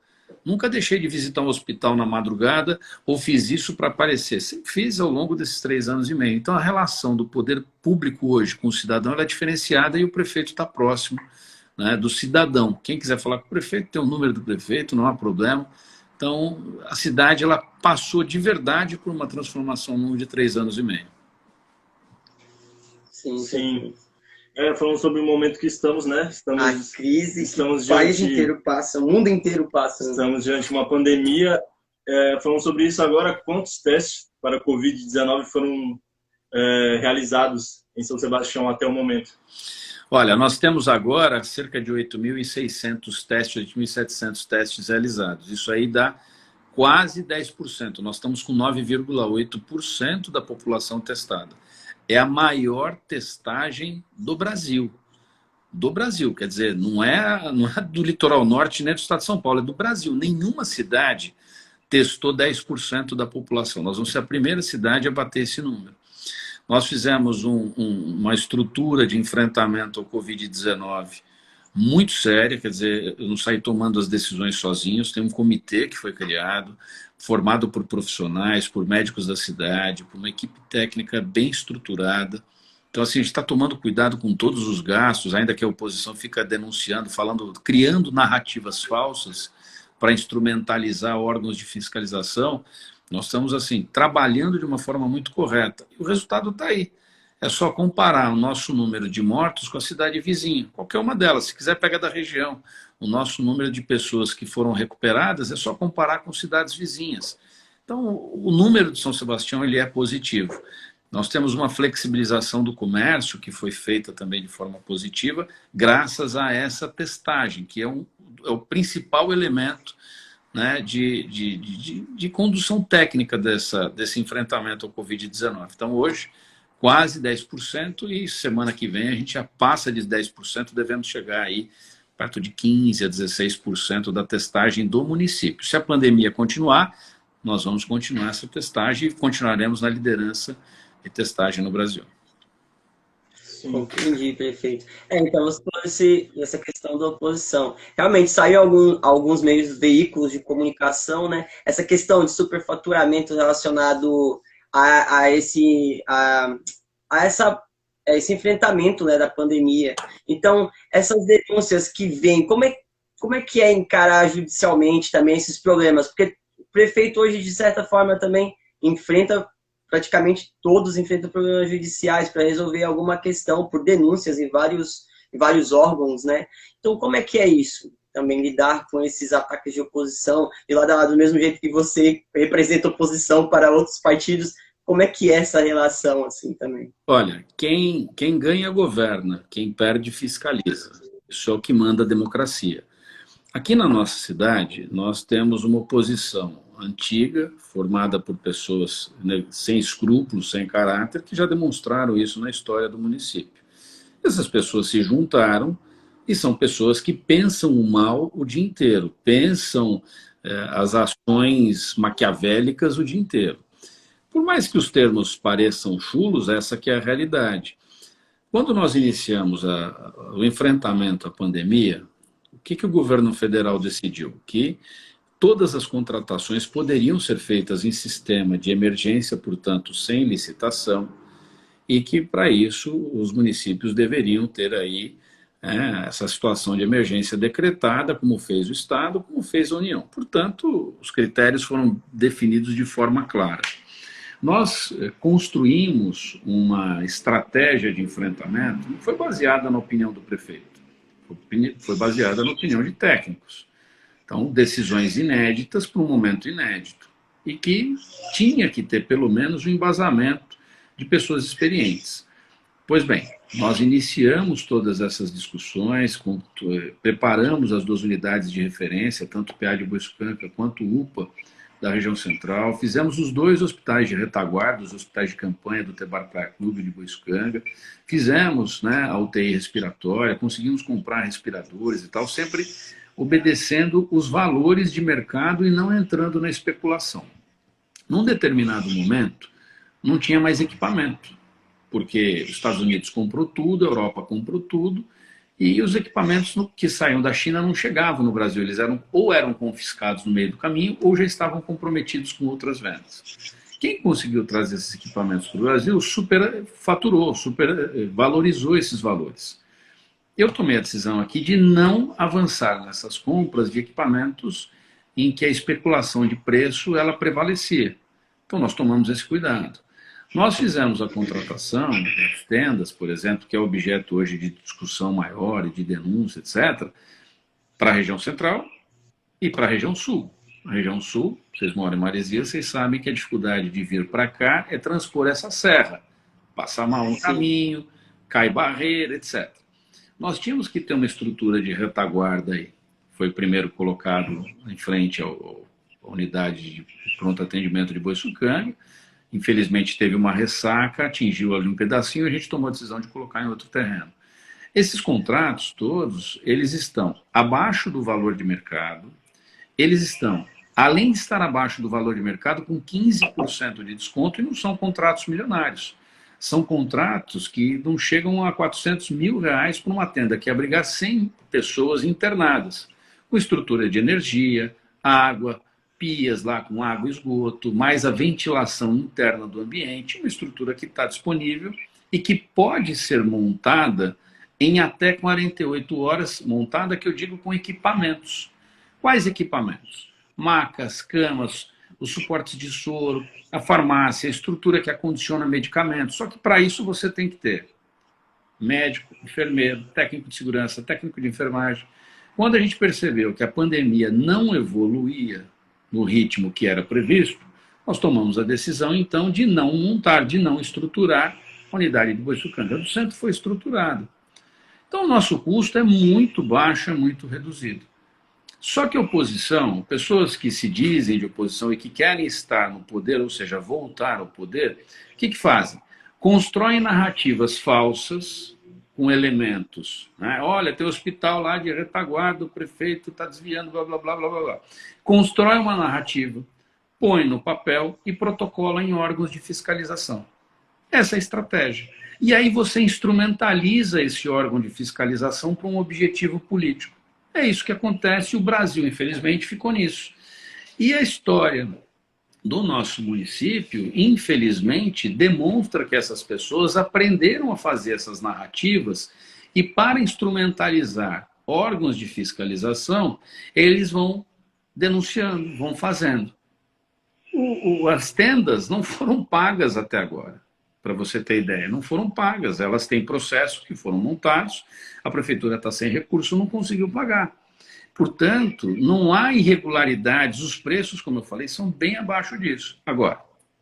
Nunca deixei de visitar um hospital na madrugada ou fiz isso para aparecer. Sempre fiz ao longo desses 3 anos e meio. Então, a relação do poder público hoje com o cidadão ela é diferenciada e o prefeito está próximo, né, do cidadão. Quem quiser falar com o prefeito, tem o número do prefeito, não há problema. Então, a cidade ela passou de verdade por uma transformação ao longo de 3 anos e meio. Sim. Falando sobre o momento que estamos, né? A crise que o país diante, inteiro passa, o mundo inteiro passa. Estamos diante de uma pandemia. Falando sobre isso agora, quantos testes para a Covid-19 foram realizados em São Sebastião até o momento? Olha, nós temos agora cerca de 8.600 testes, 8.700 testes realizados. Isso aí dá quase 10%. Nós estamos com 9,8% da população testada. É a maior testagem do Brasil. Do Brasil, quer dizer, não é do litoral norte nem do estado de São Paulo, é do Brasil. Nenhuma cidade testou 10% da população. Nós vamos ser a primeira cidade a bater esse número. Nós fizemos uma estrutura de enfrentamento ao Covid-19 muito séria, quer dizer, eu não saí tomando as decisões sozinhos, tem um comitê que foi criado, formado por profissionais, por médicos da cidade, por uma equipe técnica bem estruturada. Então, assim, a gente está tomando cuidado com todos os gastos, ainda que a oposição fica denunciando, falando, criando narrativas falsas para instrumentalizar órgãos de fiscalização. Nós estamos, assim, trabalhando de uma forma muito correta. E o resultado está aí. É só comparar o nosso número de mortos com a cidade vizinha. Qualquer uma delas, se quiser, pega da região. O nosso número de pessoas que foram recuperadas é só comparar com cidades vizinhas. Então, o número de São Sebastião ele é positivo. Nós temos uma flexibilização do comércio, que foi feita também de forma positiva, graças a essa testagem, que é o principal elemento, né, de condução técnica desse enfrentamento ao Covid-19. Então, hoje, quase 10%, e semana que vem a gente já passa de 10%, devemos chegar aí perto de 15% a 16% da testagem do município. Se a pandemia continuar, nós vamos continuar essa testagem e continuaremos na liderança de testagem no Brasil. Entendi, prefeito. Então, você trouxe essa questão da oposição. Realmente, saiu alguns meios, veículos de comunicação, né? Essa questão de superfaturamento relacionado a esse enfrentamento, né, da pandemia. Então, essas denúncias que vêm, como é que é encarar judicialmente também esses problemas? Porque o prefeito hoje, de certa forma, também praticamente todos enfrentam problemas judiciais para resolver alguma questão por denúncias em vários órgãos, né? Então, como é que é isso? Também lidar com esses ataques de oposição, e lá do mesmo jeito que você representa oposição para outros partidos, como é que é essa relação assim também? Olha, quem ganha governa, quem perde fiscaliza. Isso é o que manda a democracia. Aqui na nossa cidade, nós temos uma oposição antiga, formada por pessoas, né, sem escrúpulos, sem caráter, que já demonstraram isso na história do município. Essas pessoas se juntaram e são pessoas que pensam o mal o dia inteiro, pensam as ações maquiavélicas o dia inteiro. Por mais que os termos pareçam chulos, essa que é a realidade. Quando nós iniciamos o enfrentamento à pandemia, o que o governo federal decidiu? Que todas as contratações poderiam ser feitas em sistema de emergência, portanto, sem licitação, e que, para isso, os municípios deveriam ter aí essa situação de emergência decretada, como fez o Estado, como fez a União. Portanto, os critérios foram definidos de forma clara. Nós construímos uma estratégia de enfrentamento que foi baseada na opinião do prefeito, foi baseada na opinião de técnicos. Então, decisões inéditas para um momento inédito e que tinha que ter pelo menos um embasamento de pessoas experientes. Pois bem, nós iniciamos todas essas discussões, preparamos as 2 unidades de referência, tanto o PA de Boiçucanga quanto o UPA da região central, fizemos os 2 hospitais de retaguarda, os hospitais de campanha do Tebar Praia Clube de Boiçucanga, fizemos, né, a UTI respiratória, conseguimos comprar respiradores e tal, sempre obedecendo os valores de mercado e não entrando na especulação. Num determinado momento, não tinha mais equipamento, porque os Estados Unidos comprou tudo, a Europa comprou tudo, E os equipamentos que saíam da China não chegavam no Brasil, eles eram confiscados no meio do caminho ou já estavam comprometidos com outras vendas. Quem conseguiu trazer esses equipamentos para o Brasil superfaturou, valorizou esses valores. Eu tomei a decisão aqui de não avançar nessas compras de equipamentos em que a especulação de preço ela prevalecia. Então nós tomamos esse cuidado. Nós fizemos a contratação das tendas, por exemplo, que é objeto hoje de discussão maior e de denúncia, etc., para a região central e para a região sul. Na região sul, vocês moram em Maresias, vocês sabem que a dificuldade de vir para cá é transpor essa serra, passar mal um caminho, cai barreira, etc. Nós tínhamos que ter uma estrutura de retaguarda aí. Foi primeiro colocado em frente à unidade de pronto atendimento de Boiçucanga. Infelizmente teve uma ressaca, atingiu ali um pedacinho e a gente tomou a decisão de colocar em outro terreno. Esses contratos todos, eles estão abaixo do valor de mercado, eles estão, além de estar abaixo do valor de mercado, com 15% de desconto e não são contratos milionários. São contratos que não chegam a R$400 mil para uma tenda que abrigar 100 pessoas internadas, com estrutura de energia, água, pias lá com água e esgoto, mais a ventilação interna do ambiente, uma estrutura que está disponível e que pode ser montada em até 48 horas, montada que eu digo com equipamentos. Quais equipamentos? Macas, camas, os suportes de soro, a farmácia, a estrutura que acondiciona medicamentos. Só que para isso você tem que ter médico, enfermeiro, técnico de segurança, técnico de enfermagem. Quando a gente percebeu que a pandemia não evoluía no ritmo que era previsto, nós tomamos a decisão, então, de não montar, de não estruturar a unidade de Boiçucanga do Centro. Foi estruturado. Então, o nosso custo é muito baixo, é muito reduzido. Só que a oposição, pessoas que se dizem de oposição e que querem estar no poder, ou seja, voltar ao poder, o que fazem? Constroem narrativas falsas com elementos. Né? Olha, tem hospital lá de retaguarda, o prefeito está desviando, blá, blá, blá, blá, blá. Constrói uma narrativa, põe no papel e protocola em órgãos de fiscalização. Essa é a estratégia. E aí você instrumentaliza esse órgão de fiscalização para um objetivo político. É isso que acontece e o Brasil, infelizmente, ficou nisso. E a história do nosso município, infelizmente, demonstra que essas pessoas aprenderam a fazer essas narrativas e, para instrumentalizar órgãos de fiscalização, eles vão denunciando, vão fazendo. As tendas não foram pagas até agora, para você ter ideia, não foram pagas. Elas têm processos que foram montados, a prefeitura está sem recurso, não conseguiu pagar. Portanto, não há irregularidades, os preços, como eu falei, são bem abaixo disso. Agora,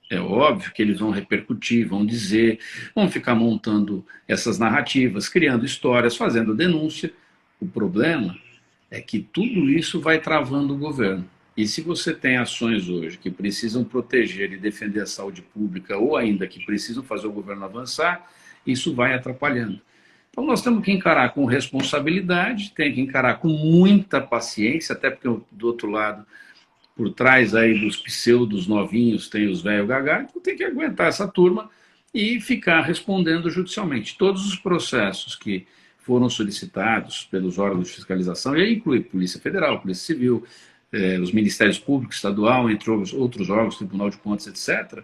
é óbvio que eles vão repercutir, vão dizer, vão ficar montando essas narrativas, criando histórias, fazendo denúncia. O problema é que tudo isso vai travando o governo. E se você tem ações hoje que precisam proteger e defender a saúde pública, ou ainda que precisam fazer o governo avançar, isso vai atrapalhando. Então nós temos que encarar com responsabilidade, tem que encarar com muita paciência, até porque do outro lado, por trás aí dos pseudos novinhos, tem os velhos gagá, então tem que aguentar essa turma e ficar respondendo judicialmente. Todos os processos que foram solicitados pelos órgãos de fiscalização, e aí inclui Polícia Federal, Polícia Civil, os Ministérios Públicos Estadual, entre outros órgãos, Tribunal de Contas, etc.,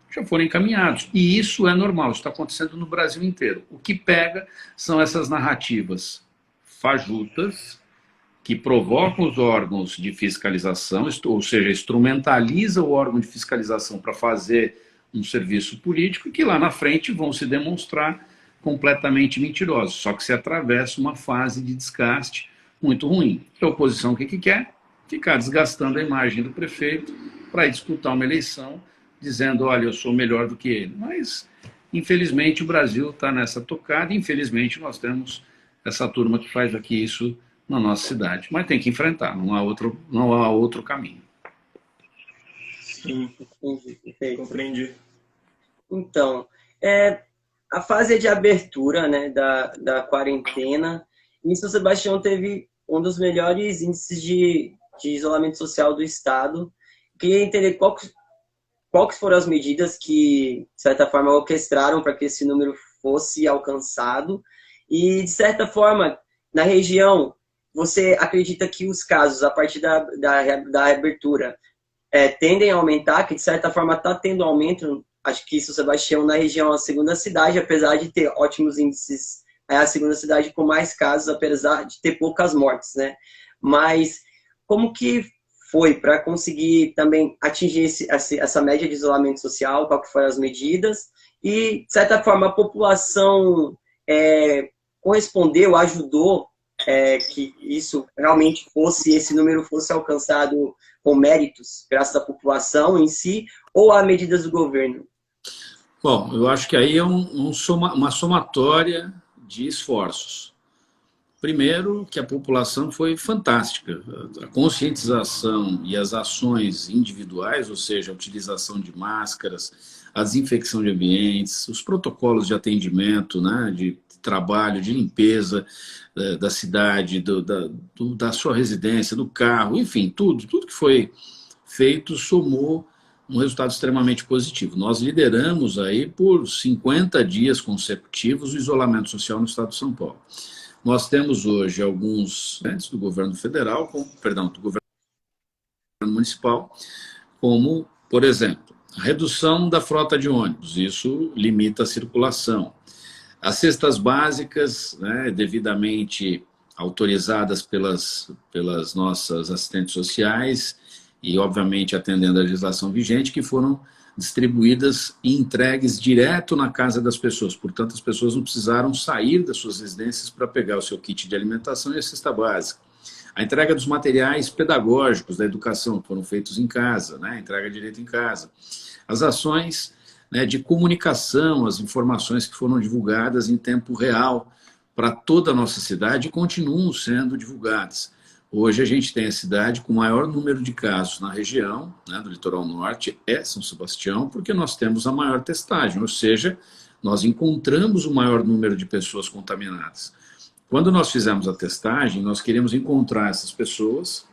já foram encaminhados. E isso é normal, isso está acontecendo no Brasil inteiro. O que pega são essas narrativas fajutas que provocam os órgãos de fiscalização, ou seja, instrumentaliza o órgão de fiscalização para fazer um serviço político e que lá na frente vão se demonstrar completamente mentirosos, só que se atravessa uma fase de desgaste muito ruim. A oposição o que quer? Ficar desgastando a imagem do prefeito para disputar uma eleição dizendo, olha, eu sou melhor do que ele. Mas, infelizmente, o Brasil está nessa tocada e, infelizmente, nós temos essa turma que faz aqui isso na nossa cidade. Mas tem que enfrentar, não há outro caminho. Sim, compreendi. Então, a fase de abertura, né, da quarentena, em São Sebastião teve um dos melhores índices de isolamento social do estado. Queria entender quais foram as medidas que, de certa forma, orquestraram para que esse número fosse alcançado e, de certa forma, na região, você acredita que os casos, a partir da reabertura, tendem a aumentar, que de certa forma está tendo aumento? Acho que São Sebastião, na região, é a segunda cidade, apesar de ter ótimos índices, é a segunda cidade com mais casos, apesar de ter poucas mortes, né? Mas como que foi para conseguir também atingir essa média de isolamento social? Qual que foram as medidas? E, de certa forma, a população correspondeu, ajudou que isso realmente esse número fosse alcançado com méritos, graças à população em si, ou a medidas do governo? Bom, eu acho que aí é uma somatória de esforços. Primeiro, que a população foi fantástica. A conscientização e as ações individuais, ou seja, a utilização de máscaras, a desinfecção de ambientes, os protocolos de atendimento, né, de trabalho, de limpeza da cidade, da sua residência, do carro, enfim, tudo que foi feito somou um resultado extremamente positivo. Nós lideramos aí por 50 dias consecutivos o isolamento social no estado de São Paulo. Nós temos hoje alguns entes do governo federal, do governo municipal, como, por exemplo, a redução da frota de ônibus, isso limita a circulação. As cestas básicas, né, devidamente autorizadas pelas nossas assistentes sociais e, obviamente, atendendo à legislação vigente, que foram distribuídas e entregues direto na casa das pessoas. Portanto, as pessoas não precisaram sair das suas residências para pegar o seu kit de alimentação e a cesta básica. A entrega dos materiais pedagógicos da educação foram feitos em casa, né? Entrega direto em casa. As ações, né, de comunicação, as informações que foram divulgadas em tempo real para toda a nossa cidade continuam sendo divulgadas. Hoje a gente tem a cidade com o maior número de casos na região, né, do litoral norte, é São Sebastião, porque nós temos a maior testagem, ou seja, nós encontramos o maior número de pessoas contaminadas. Quando nós fizemos a testagem, nós queríamos encontrar essas pessoas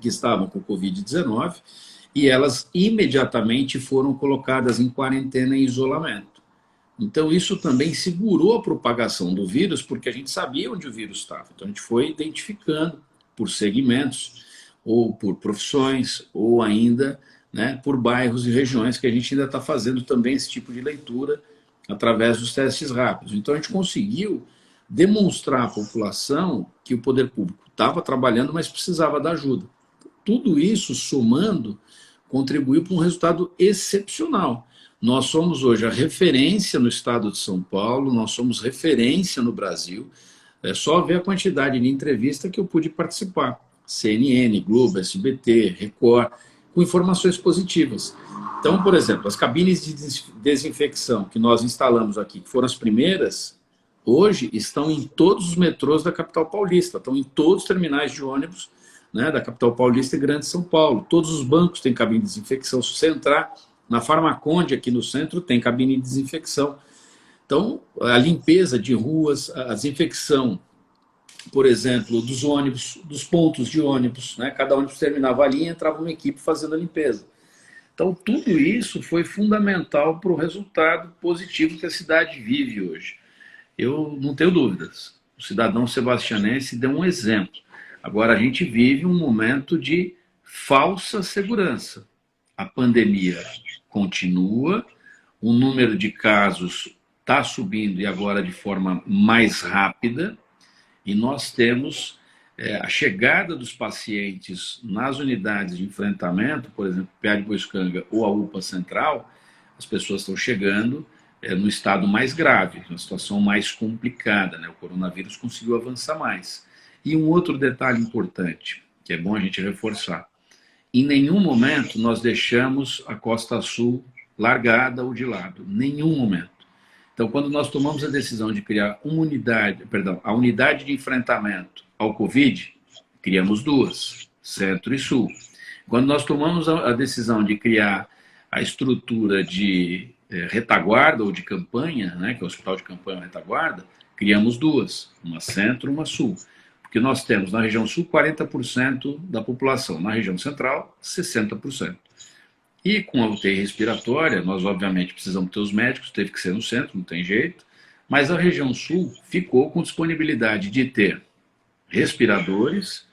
que estavam com Covid-19 e elas imediatamente foram colocadas em quarentena e isolamento. Então isso também segurou a propagação do vírus, porque a gente sabia onde o vírus estava. Então a gente foi identificando por segmentos, ou por profissões, ou ainda, né, por bairros e regiões, que a gente ainda está fazendo também esse tipo de leitura através dos testes rápidos. Então a gente conseguiu demonstrar à população que o poder público estava trabalhando, mas precisava da ajuda. Tudo isso, somando, contribuiu para um resultado excepcional. Nós somos hoje a referência no estado de São Paulo, nós somos referência no Brasil. É só ver a quantidade de entrevista que eu pude participar. CNN, Globo, SBT, Record, com informações positivas. Então, por exemplo, as cabines de desinfecção que nós instalamos aqui, que foram as primeiras, hoje estão em todos os metrôs da capital paulista, estão em todos os terminais de ônibus, né, da capital paulista e Grande São Paulo. Todos os bancos têm cabine de desinfecção. Se você entrar na Farmaconde, aqui no centro, tem cabine de desinfecção. Então, a limpeza de ruas, a desinfecção, por exemplo, dos ônibus, dos pontos de ônibus, né? Cada ônibus terminava a linha, entrava uma equipe fazendo a limpeza. Então, tudo isso foi fundamental para o resultado positivo que a cidade vive hoje. Eu não tenho dúvidas. O cidadão sebastianense deu um exemplo. Agora, a gente vive um momento de falsa segurança. A pandemia continua, o número de casos está subindo e agora de forma mais rápida, e nós temos a chegada dos pacientes nas unidades de enfrentamento, por exemplo, PA de Boiscanga ou a UPA Central, as pessoas estão chegando no estado mais grave, uma situação mais complicada, né? O coronavírus conseguiu avançar mais. E um outro detalhe importante, que é bom a gente reforçar, em nenhum momento nós deixamos a Costa Sul largada ou de lado, nenhum momento. Então, quando nós tomamos a decisão de criar a unidade de enfrentamento ao Covid, criamos duas, Centro e Sul. Quando nós tomamos a decisão de criar a estrutura de retaguarda ou de campanha, né, que é o Hospital de Campanha ou Retaguarda, criamos duas, uma Centro e uma Sul. Porque nós temos na região Sul 40% da população, na região Central 60%. E com a UTI respiratória, nós obviamente precisamos ter os médicos, teve que ser no centro, não tem jeito, mas a região sul ficou com disponibilidade de ter respiradores,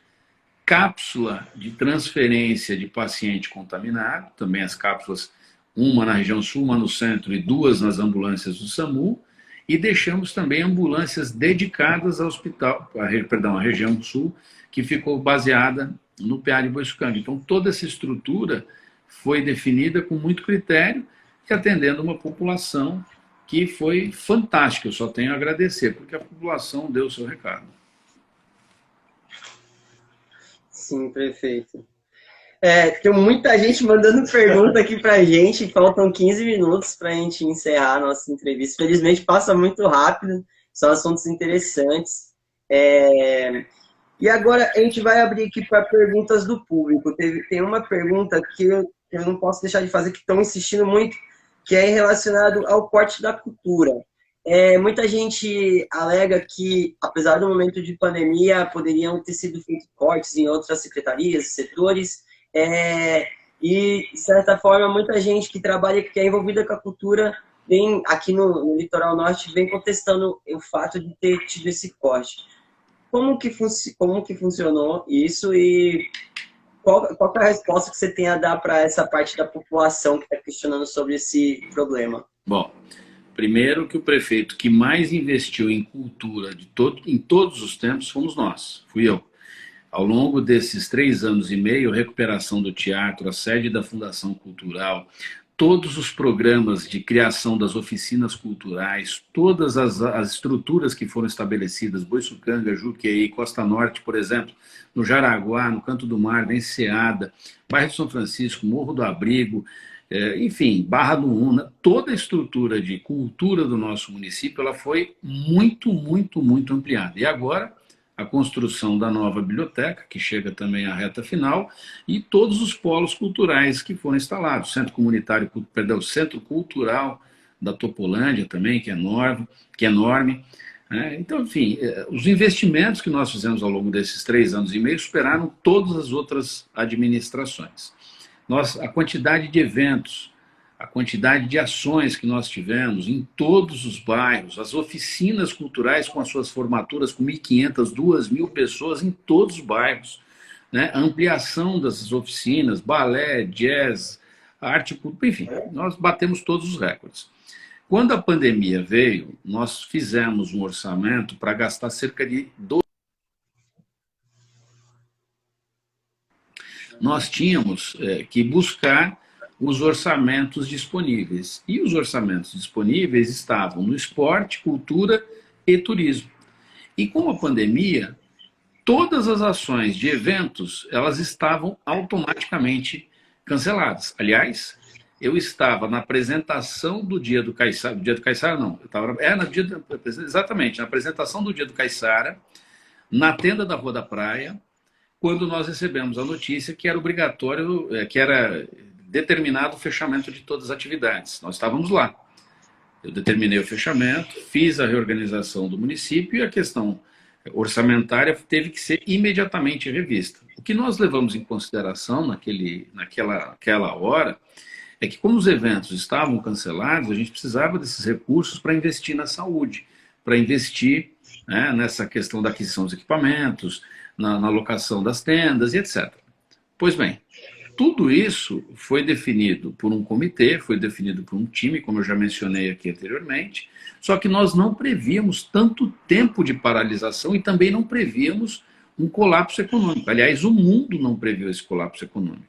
cápsula de transferência de paciente contaminado, também as cápsulas, uma na região sul, uma no centro e 2 nas ambulâncias do SAMU, e deixamos também ambulâncias dedicadas ao hospital, à região sul, que ficou baseada no PA de Boiçucanga. Então, toda essa estrutura foi definida com muito critério e atendendo uma população que foi fantástica. Eu só tenho a agradecer, porque a população deu o seu recado. Sim, prefeito. Tem muita gente mandando pergunta aqui pra gente, faltam 15 minutos pra gente encerrar a nossa entrevista. Felizmente passa muito rápido, são assuntos interessantes. E agora a gente vai abrir aqui para perguntas do público. Tem uma pergunta que eu não posso deixar de fazer, que estão insistindo muito, que é relacionado ao corte da cultura. Muita gente alega que, apesar do momento de pandemia, poderiam ter sido feitos cortes em outras secretarias, setores, e, de certa forma, muita gente que trabalha, que é envolvida com a cultura, vem aqui no Litoral Norte, vem contestando o fato de ter tido esse corte. Como que funcionou isso e qual é a resposta que você tem a dar para essa parte da população que está questionando sobre esse problema? Bom, primeiro que o prefeito que mais investiu em cultura em todos os tempos fomos nós, fui eu. Ao longo desses 3 anos e meio, a recuperação do teatro, a sede da Fundação Cultural, todos os programas de criação das oficinas culturais, todas as estruturas que foram estabelecidas, Boiçucanga, Juqueí, Costa Norte, por exemplo, no Jaraguá, no Canto do Mar, na Enseada, bairro de São Francisco, Morro do Abrigo, enfim, Barra do Una, toda a estrutura de cultura do nosso município, ela foi muito, muito, muito ampliada. E agora, a construção da nova biblioteca, que chega também à reta final, e todos os polos culturais que foram instalados. Centro Cultural da Topolândia também, que é enorme. Então, enfim, os investimentos que nós fizemos ao longo desses 3 anos e meio superaram todas as outras administrações. A quantidade de eventos, a quantidade de ações que nós tivemos em todos os bairros, as oficinas culturais com as suas formaturas, com 1.500, 2.000 pessoas em todos os bairros, né? A ampliação dessas oficinas, balé, jazz, arte, enfim, nós batemos todos os recordes. Quando a pandemia veio, nós fizemos um orçamento para gastar cerca de 12. Nós tínhamos que buscar os orçamentos disponíveis. E os orçamentos disponíveis estavam no esporte, cultura e turismo. E com a pandemia, todas as ações de eventos, elas estavam automaticamente canceladas. Aliás, eu estava na apresentação do Dia do Caiçara, exatamente, na apresentação do Dia do Caiçara, na tenda da Rua da Praia, quando nós recebemos a notícia que era obrigatório, que era determinado o fechamento de todas as atividades. Nós estávamos lá. Eu determinei o fechamento, fiz a reorganização do município e a questão orçamentária teve que ser imediatamente revista. O que nós levamos em consideração naquela hora é que, como os eventos estavam cancelados, a gente precisava desses recursos para investir na saúde, para investir, né, nessa questão da aquisição dos equipamentos, na locação das tendas e etc. Pois bem, tudo isso foi definido por um comitê, foi definido por um time, como eu já mencionei aqui anteriormente, só que nós não prevíamos tanto tempo de paralisação e também não prevíamos um colapso econômico. Aliás, o mundo não previu esse colapso econômico.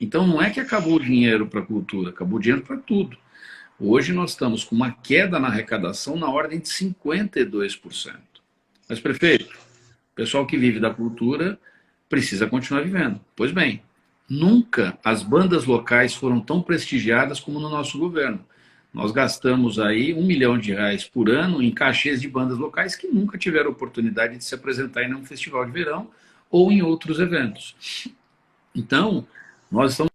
Então, não é que acabou o dinheiro para a cultura, acabou o dinheiro para tudo. Hoje nós estamos com uma queda na arrecadação na ordem de 52%. Mas, prefeito, o pessoal que vive da cultura precisa continuar vivendo. Pois bem, nunca as bandas locais foram tão prestigiadas como no nosso governo. Nós gastamos aí R$1 milhão por ano em cachês de bandas locais que nunca tiveram oportunidade de se apresentar em um festival de verão ou em outros eventos. Então, nós estamos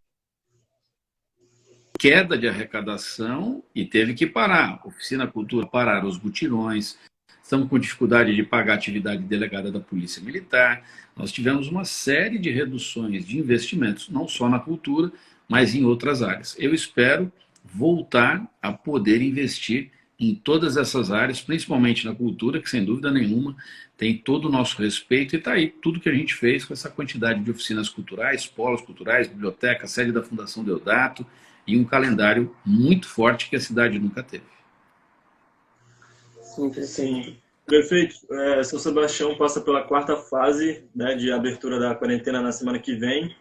em queda de arrecadação e teve que parar. Oficina Cultura pararam os mutirões, estamos com dificuldade de pagar a atividade delegada da Polícia Militar. Nós tivemos uma série de reduções de investimentos, não só na cultura, mas em outras áreas. Eu espero voltar a poder investir em todas essas áreas, principalmente na cultura, que sem dúvida nenhuma tem todo o nosso respeito, e está aí tudo que a gente fez com essa quantidade de oficinas culturais, polos culturais, biblioteca, sede da Fundação Deodato e um calendário muito forte que a cidade nunca teve. Sim, perfeito. Sim. Prefeito, São Sebastião passa pela 4ª fase, né, de abertura da quarentena na semana que vem.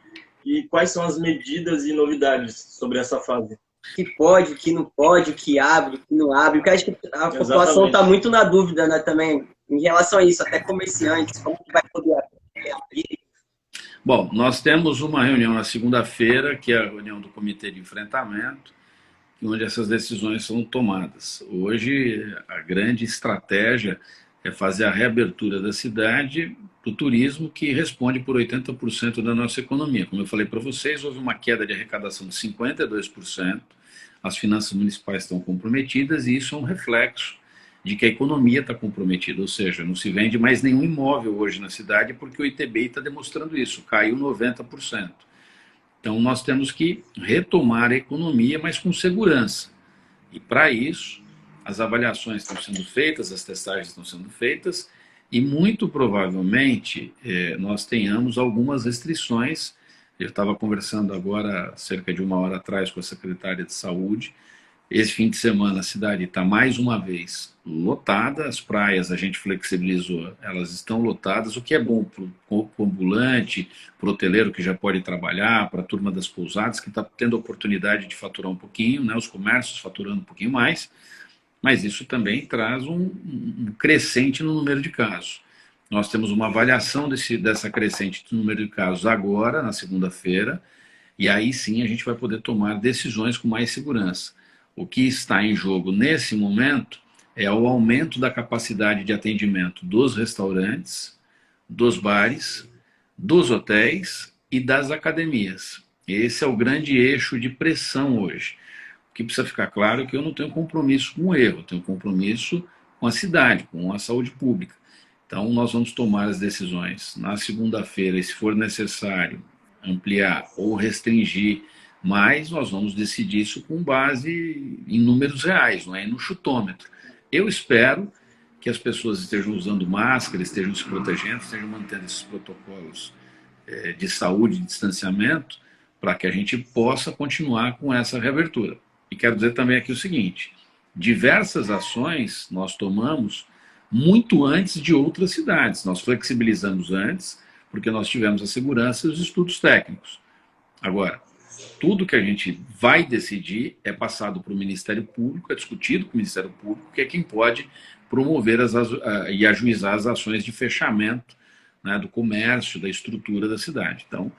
E quais são as medidas e novidades sobre essa fase? Que pode, que não pode, que abre, que não abre. Porque acho que a população Exatamente. está muito na dúvida, né, também, em relação a isso, até comerciantes, como que vai poder abrir. Bom, nós temos uma reunião na segunda-feira, que é a reunião do Comitê de Enfrentamento, onde essas decisões são tomadas. Hoje, a grande estratégia é fazer a reabertura da cidade para o turismo, que responde por 80% da nossa economia. Como eu falei para vocês, houve uma queda de arrecadação de 52%, as finanças municipais estão comprometidas e isso é um reflexo de que a economia está comprometida, ou seja, não se vende mais nenhum imóvel hoje na cidade porque o ITBI está demonstrando isso, caiu 90%. Então, nós temos que retomar a economia, mas com segurança. E, para isso, as avaliações estão sendo feitas, as testagens estão sendo feitas, e, muito provavelmente, nós tenhamos algumas restrições. Eu estava conversando agora, cerca de 1 hora atrás, com a secretária de Saúde. Esse fim de semana, a cidade está, mais uma vez, lotada. As praias a gente flexibilizou, elas estão lotadas, o que é bom para o ambulante, para o hoteleiro que já pode trabalhar, para a turma das pousadas, que está tendo a oportunidade de faturar um pouquinho, né, os comércios faturando um pouquinho mais, mas isso também traz um crescente no número de casos. Nós temos uma avaliação dessa crescente no número de casos agora, na segunda-feira, e aí sim a gente vai poder tomar decisões com mais segurança. O que está em jogo nesse momento é o aumento da capacidade de atendimento dos restaurantes, dos bares, dos hotéis e das academias. Esse é o grande eixo de pressão hoje. O que precisa ficar claro é que eu não tenho compromisso com o erro, eu tenho compromisso com a cidade, com a saúde pública. Então, nós vamos tomar as decisões na segunda-feira, e se for necessário ampliar ou restringir, mas nós vamos decidir isso com base em números reais, não é no chutômetro. Eu espero que as pessoas estejam usando máscara, estejam se protegendo, estejam mantendo esses protocolos de saúde, de distanciamento, para que a gente possa continuar com essa reabertura. E quero dizer também aqui o seguinte, diversas ações nós tomamos muito antes de outras cidades. Nós flexibilizamos antes, porque nós tivemos a segurança e os estudos técnicos. Agora, tudo que a gente vai decidir é passado para o Ministério Público, é discutido com o Ministério Público, que é quem pode promover e ajuizar as ações de fechamento, né, do comércio, da estrutura da cidade. Então,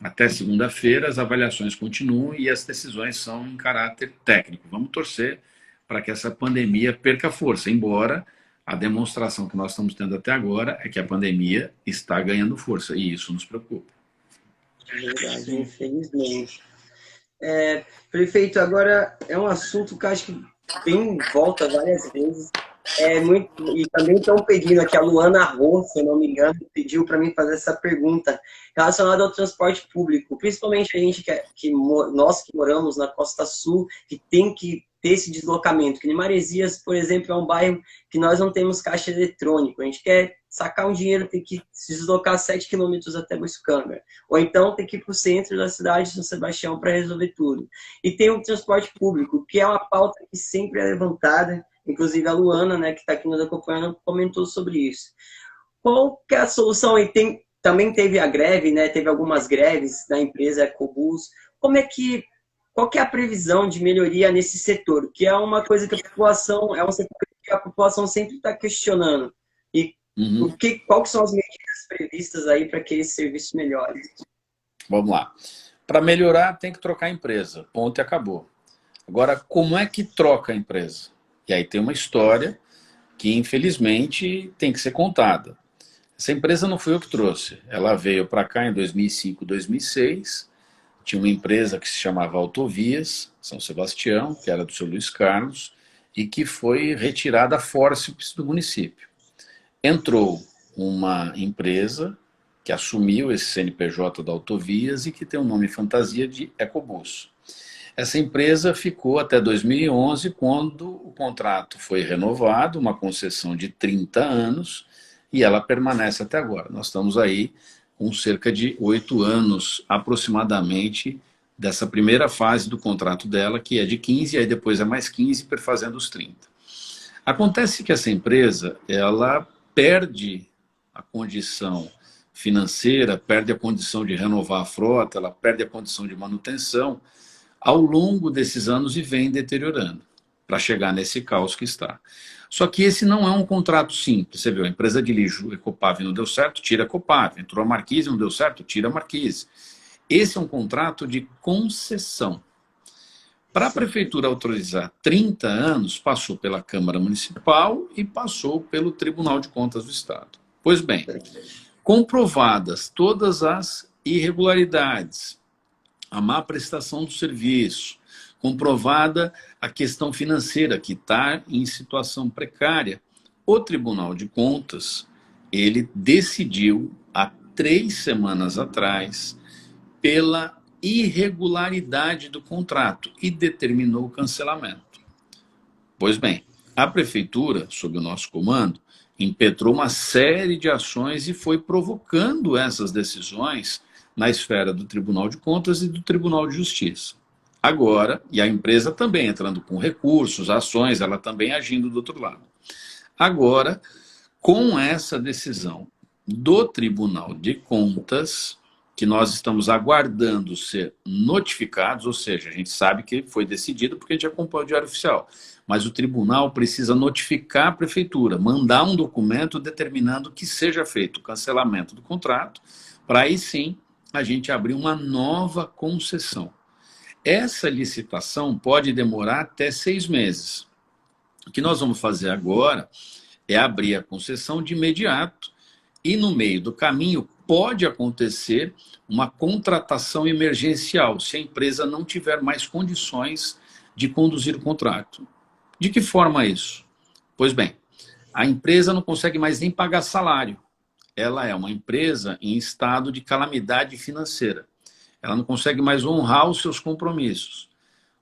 até segunda-feira, as avaliações continuam e as decisões são em caráter técnico. Vamos torcer para que essa pandemia perca força, embora a demonstração que nós estamos tendo até agora é que a pandemia está ganhando força, e isso nos preocupa. É verdade, infelizmente. Prefeito, agora é um assunto que eu acho que tem em volta várias vezes. E também estão pedindo aqui, a Luana Rô, se eu não me engano, pediu para mim fazer essa pergunta relacionada ao transporte público, principalmente a gente nós que moramos na Costa Sul, que tem que ter esse deslocamento, que em Maresias, por exemplo, é um bairro que nós não temos caixa eletrônico, a gente quer sacar um dinheiro, tem que se deslocar 7 quilômetros até Boiçucanga, ou então tem que ir para o centro da cidade de São Sebastião para resolver tudo. E tem o transporte público, que é uma pauta que sempre é levantada, inclusive a Luana, né, que está aqui nos acompanhando, comentou sobre isso. Qual que é a solução? Também teve a greve, né, teve algumas greves da empresa Ecobus. Qual que é a previsão de melhoria nesse setor? Que é uma coisa que a população, é um setor que a população sempre está questionando. E qual que são as medidas previstas aí para que esse serviço melhore? Vamos lá. Para melhorar, tem que trocar a empresa. Ponto e acabou. Agora, como é que troca a empresa? E aí tem uma história que, infelizmente, tem que ser contada. Essa empresa não foi eu que trouxe. Ela veio para cá em 2005, 2006. Tinha uma empresa que se chamava Autovias, São Sebastião, que era do seu Luiz Carlos, e que foi retirada a fórceps do município. Entrou uma empresa que assumiu esse CNPJ da Autovias e que tem o nome fantasia de Ecobus. Essa empresa ficou até 2011, quando o contrato foi renovado, uma concessão de 30 anos, e ela permanece até agora. Nós estamos aí com cerca de 8 anos, aproximadamente, dessa primeira fase do contrato dela, que é de 15, e aí depois é mais 15, perfazendo os 30. Acontece que essa empresa, ela perde a condição financeira, perde a condição de renovar a frota, ela perde a condição de manutenção ao longo desses anos e vem deteriorando, para chegar nesse caos que está. Só que esse não é um contrato simples. Você viu, a empresa de lixo Ecopave não deu certo, tira a Ecopave. Entrou a Marquise, não deu certo, tira a Marquise. Esse é um contrato de concessão. Para a prefeitura autorizar 30 anos, passou pela Câmara Municipal e passou pelo Tribunal de Contas do Estado. Pois bem, comprovadas todas as irregularidades, a má prestação do serviço, comprovada a questão financeira, que está em situação precária, o Tribunal de Contas, ele decidiu, há 3 semanas atrás, pela irregularidade do contrato e determinou o cancelamento. Pois bem, a prefeitura, sob o nosso comando, impetrou uma série de ações e foi provocando essas decisões na esfera do Tribunal de Contas e do Tribunal de Justiça. Agora, e a empresa também entrando com recursos, ações, ela também agindo do outro lado. Agora, com essa decisão do Tribunal de Contas, que nós estamos aguardando ser notificados, ou seja, a gente sabe que foi decidido porque a gente acompanha o Diário Oficial, mas o tribunal precisa notificar a prefeitura, mandar um documento determinando que seja feito o cancelamento do contrato, para aí sim a gente abrir uma nova concessão. Essa licitação pode demorar até 6 meses. O que nós vamos fazer agora é abrir a concessão de imediato e no meio do caminho pode acontecer uma contratação emergencial, se a empresa não tiver mais condições de conduzir o contrato. De que forma isso? Pois bem, a empresa não consegue mais nem pagar salário. Ela é uma empresa em estado de calamidade financeira. Ela não consegue mais honrar os seus compromissos.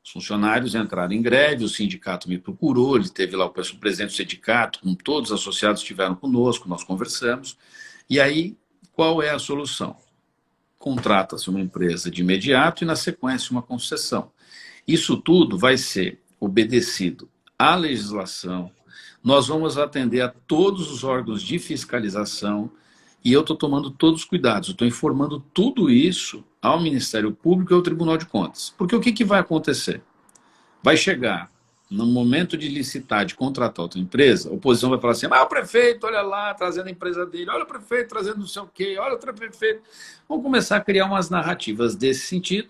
Os funcionários entraram em greve, o sindicato me procurou, ele teve lá o presidente do sindicato, com todos os associados estiveram conosco, nós conversamos. E aí, qual é a solução? Contrata-se uma empresa de imediato e, na sequência, uma concessão. Isso tudo vai ser obedecido à legislação, nós vamos atender a todos os órgãos de fiscalização e eu estou tomando todos os cuidados, estou informando tudo isso ao Ministério Público e ao Tribunal de Contas. Porque o que vai acontecer? Vai chegar no momento de licitar, de contratar outra empresa, a oposição vai falar assim, o prefeito, olha lá, trazendo a empresa dele, olha o prefeito trazendo não sei o quê, olha o prefeito. Vão começar a criar umas narrativas desse sentido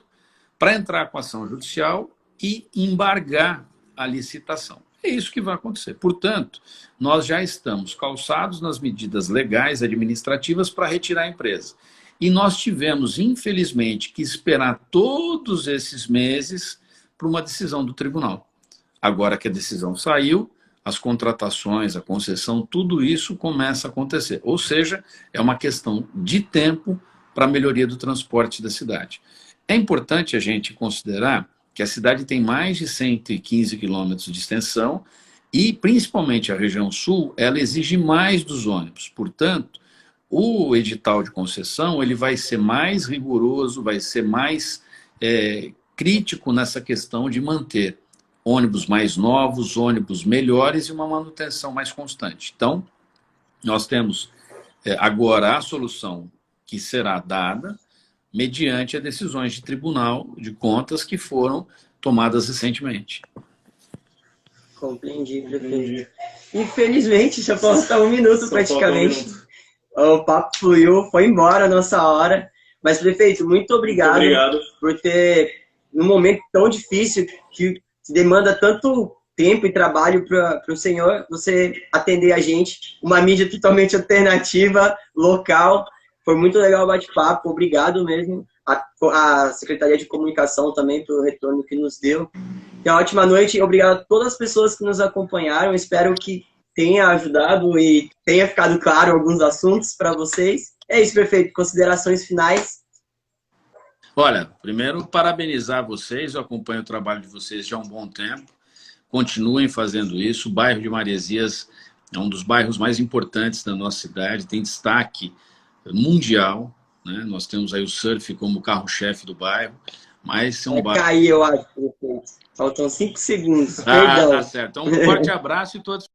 para entrar com ação judicial e embargar a licitação. É isso que vai acontecer. Portanto, nós já estamos calçados nas medidas legais administrativas para retirar a empresa. E nós tivemos, infelizmente, que esperar todos esses meses para uma decisão do tribunal. Agora que a decisão saiu, as contratações, a concessão, tudo isso começa a acontecer. Ou seja, é uma questão de tempo para a melhoria do transporte da cidade. É importante a gente considerar que a cidade tem mais de 115 quilômetros de extensão e, principalmente a região sul, ela exige mais dos ônibus. Portanto, o edital de concessão ele vai ser mais rigoroso, vai ser mais crítico nessa questão de manter ônibus mais novos, ônibus melhores e uma manutenção mais constante. Então, nós temos agora a solução que será dada mediante as decisões de Tribunal de Contas que foram tomadas recentemente. Compreendi, prefeito. Infelizmente, já falta 1 minuto praticamente. O papo fluiu, foi embora a nossa hora. Mas, prefeito, muito obrigado por ter, num momento tão difícil, que demanda tanto tempo e trabalho para o senhor, você atender a gente, uma mídia totalmente alternativa, local. Foi muito legal o bate-papo, obrigado mesmo. A Secretaria de Comunicação também pelo retorno que nos deu. Uma ótima noite e obrigado a todas as pessoas que nos acompanharam. Espero que tenha ajudado e tenha ficado claro alguns assuntos para vocês. É isso, prefeito. Considerações finais? Olha, primeiro, parabenizar vocês, eu acompanho o trabalho de vocês já há um bom tempo. Continuem fazendo isso. O bairro de Maresias é um dos bairros mais importantes da nossa cidade, tem destaque mundial, né? Nós temos aí o surf como carro-chefe do bairro, mas é um Vai bairro... cair, eu acho, prefeito. Faltam 5 segundos, Ah, perdão. tá certo. Então, um forte abraço e todos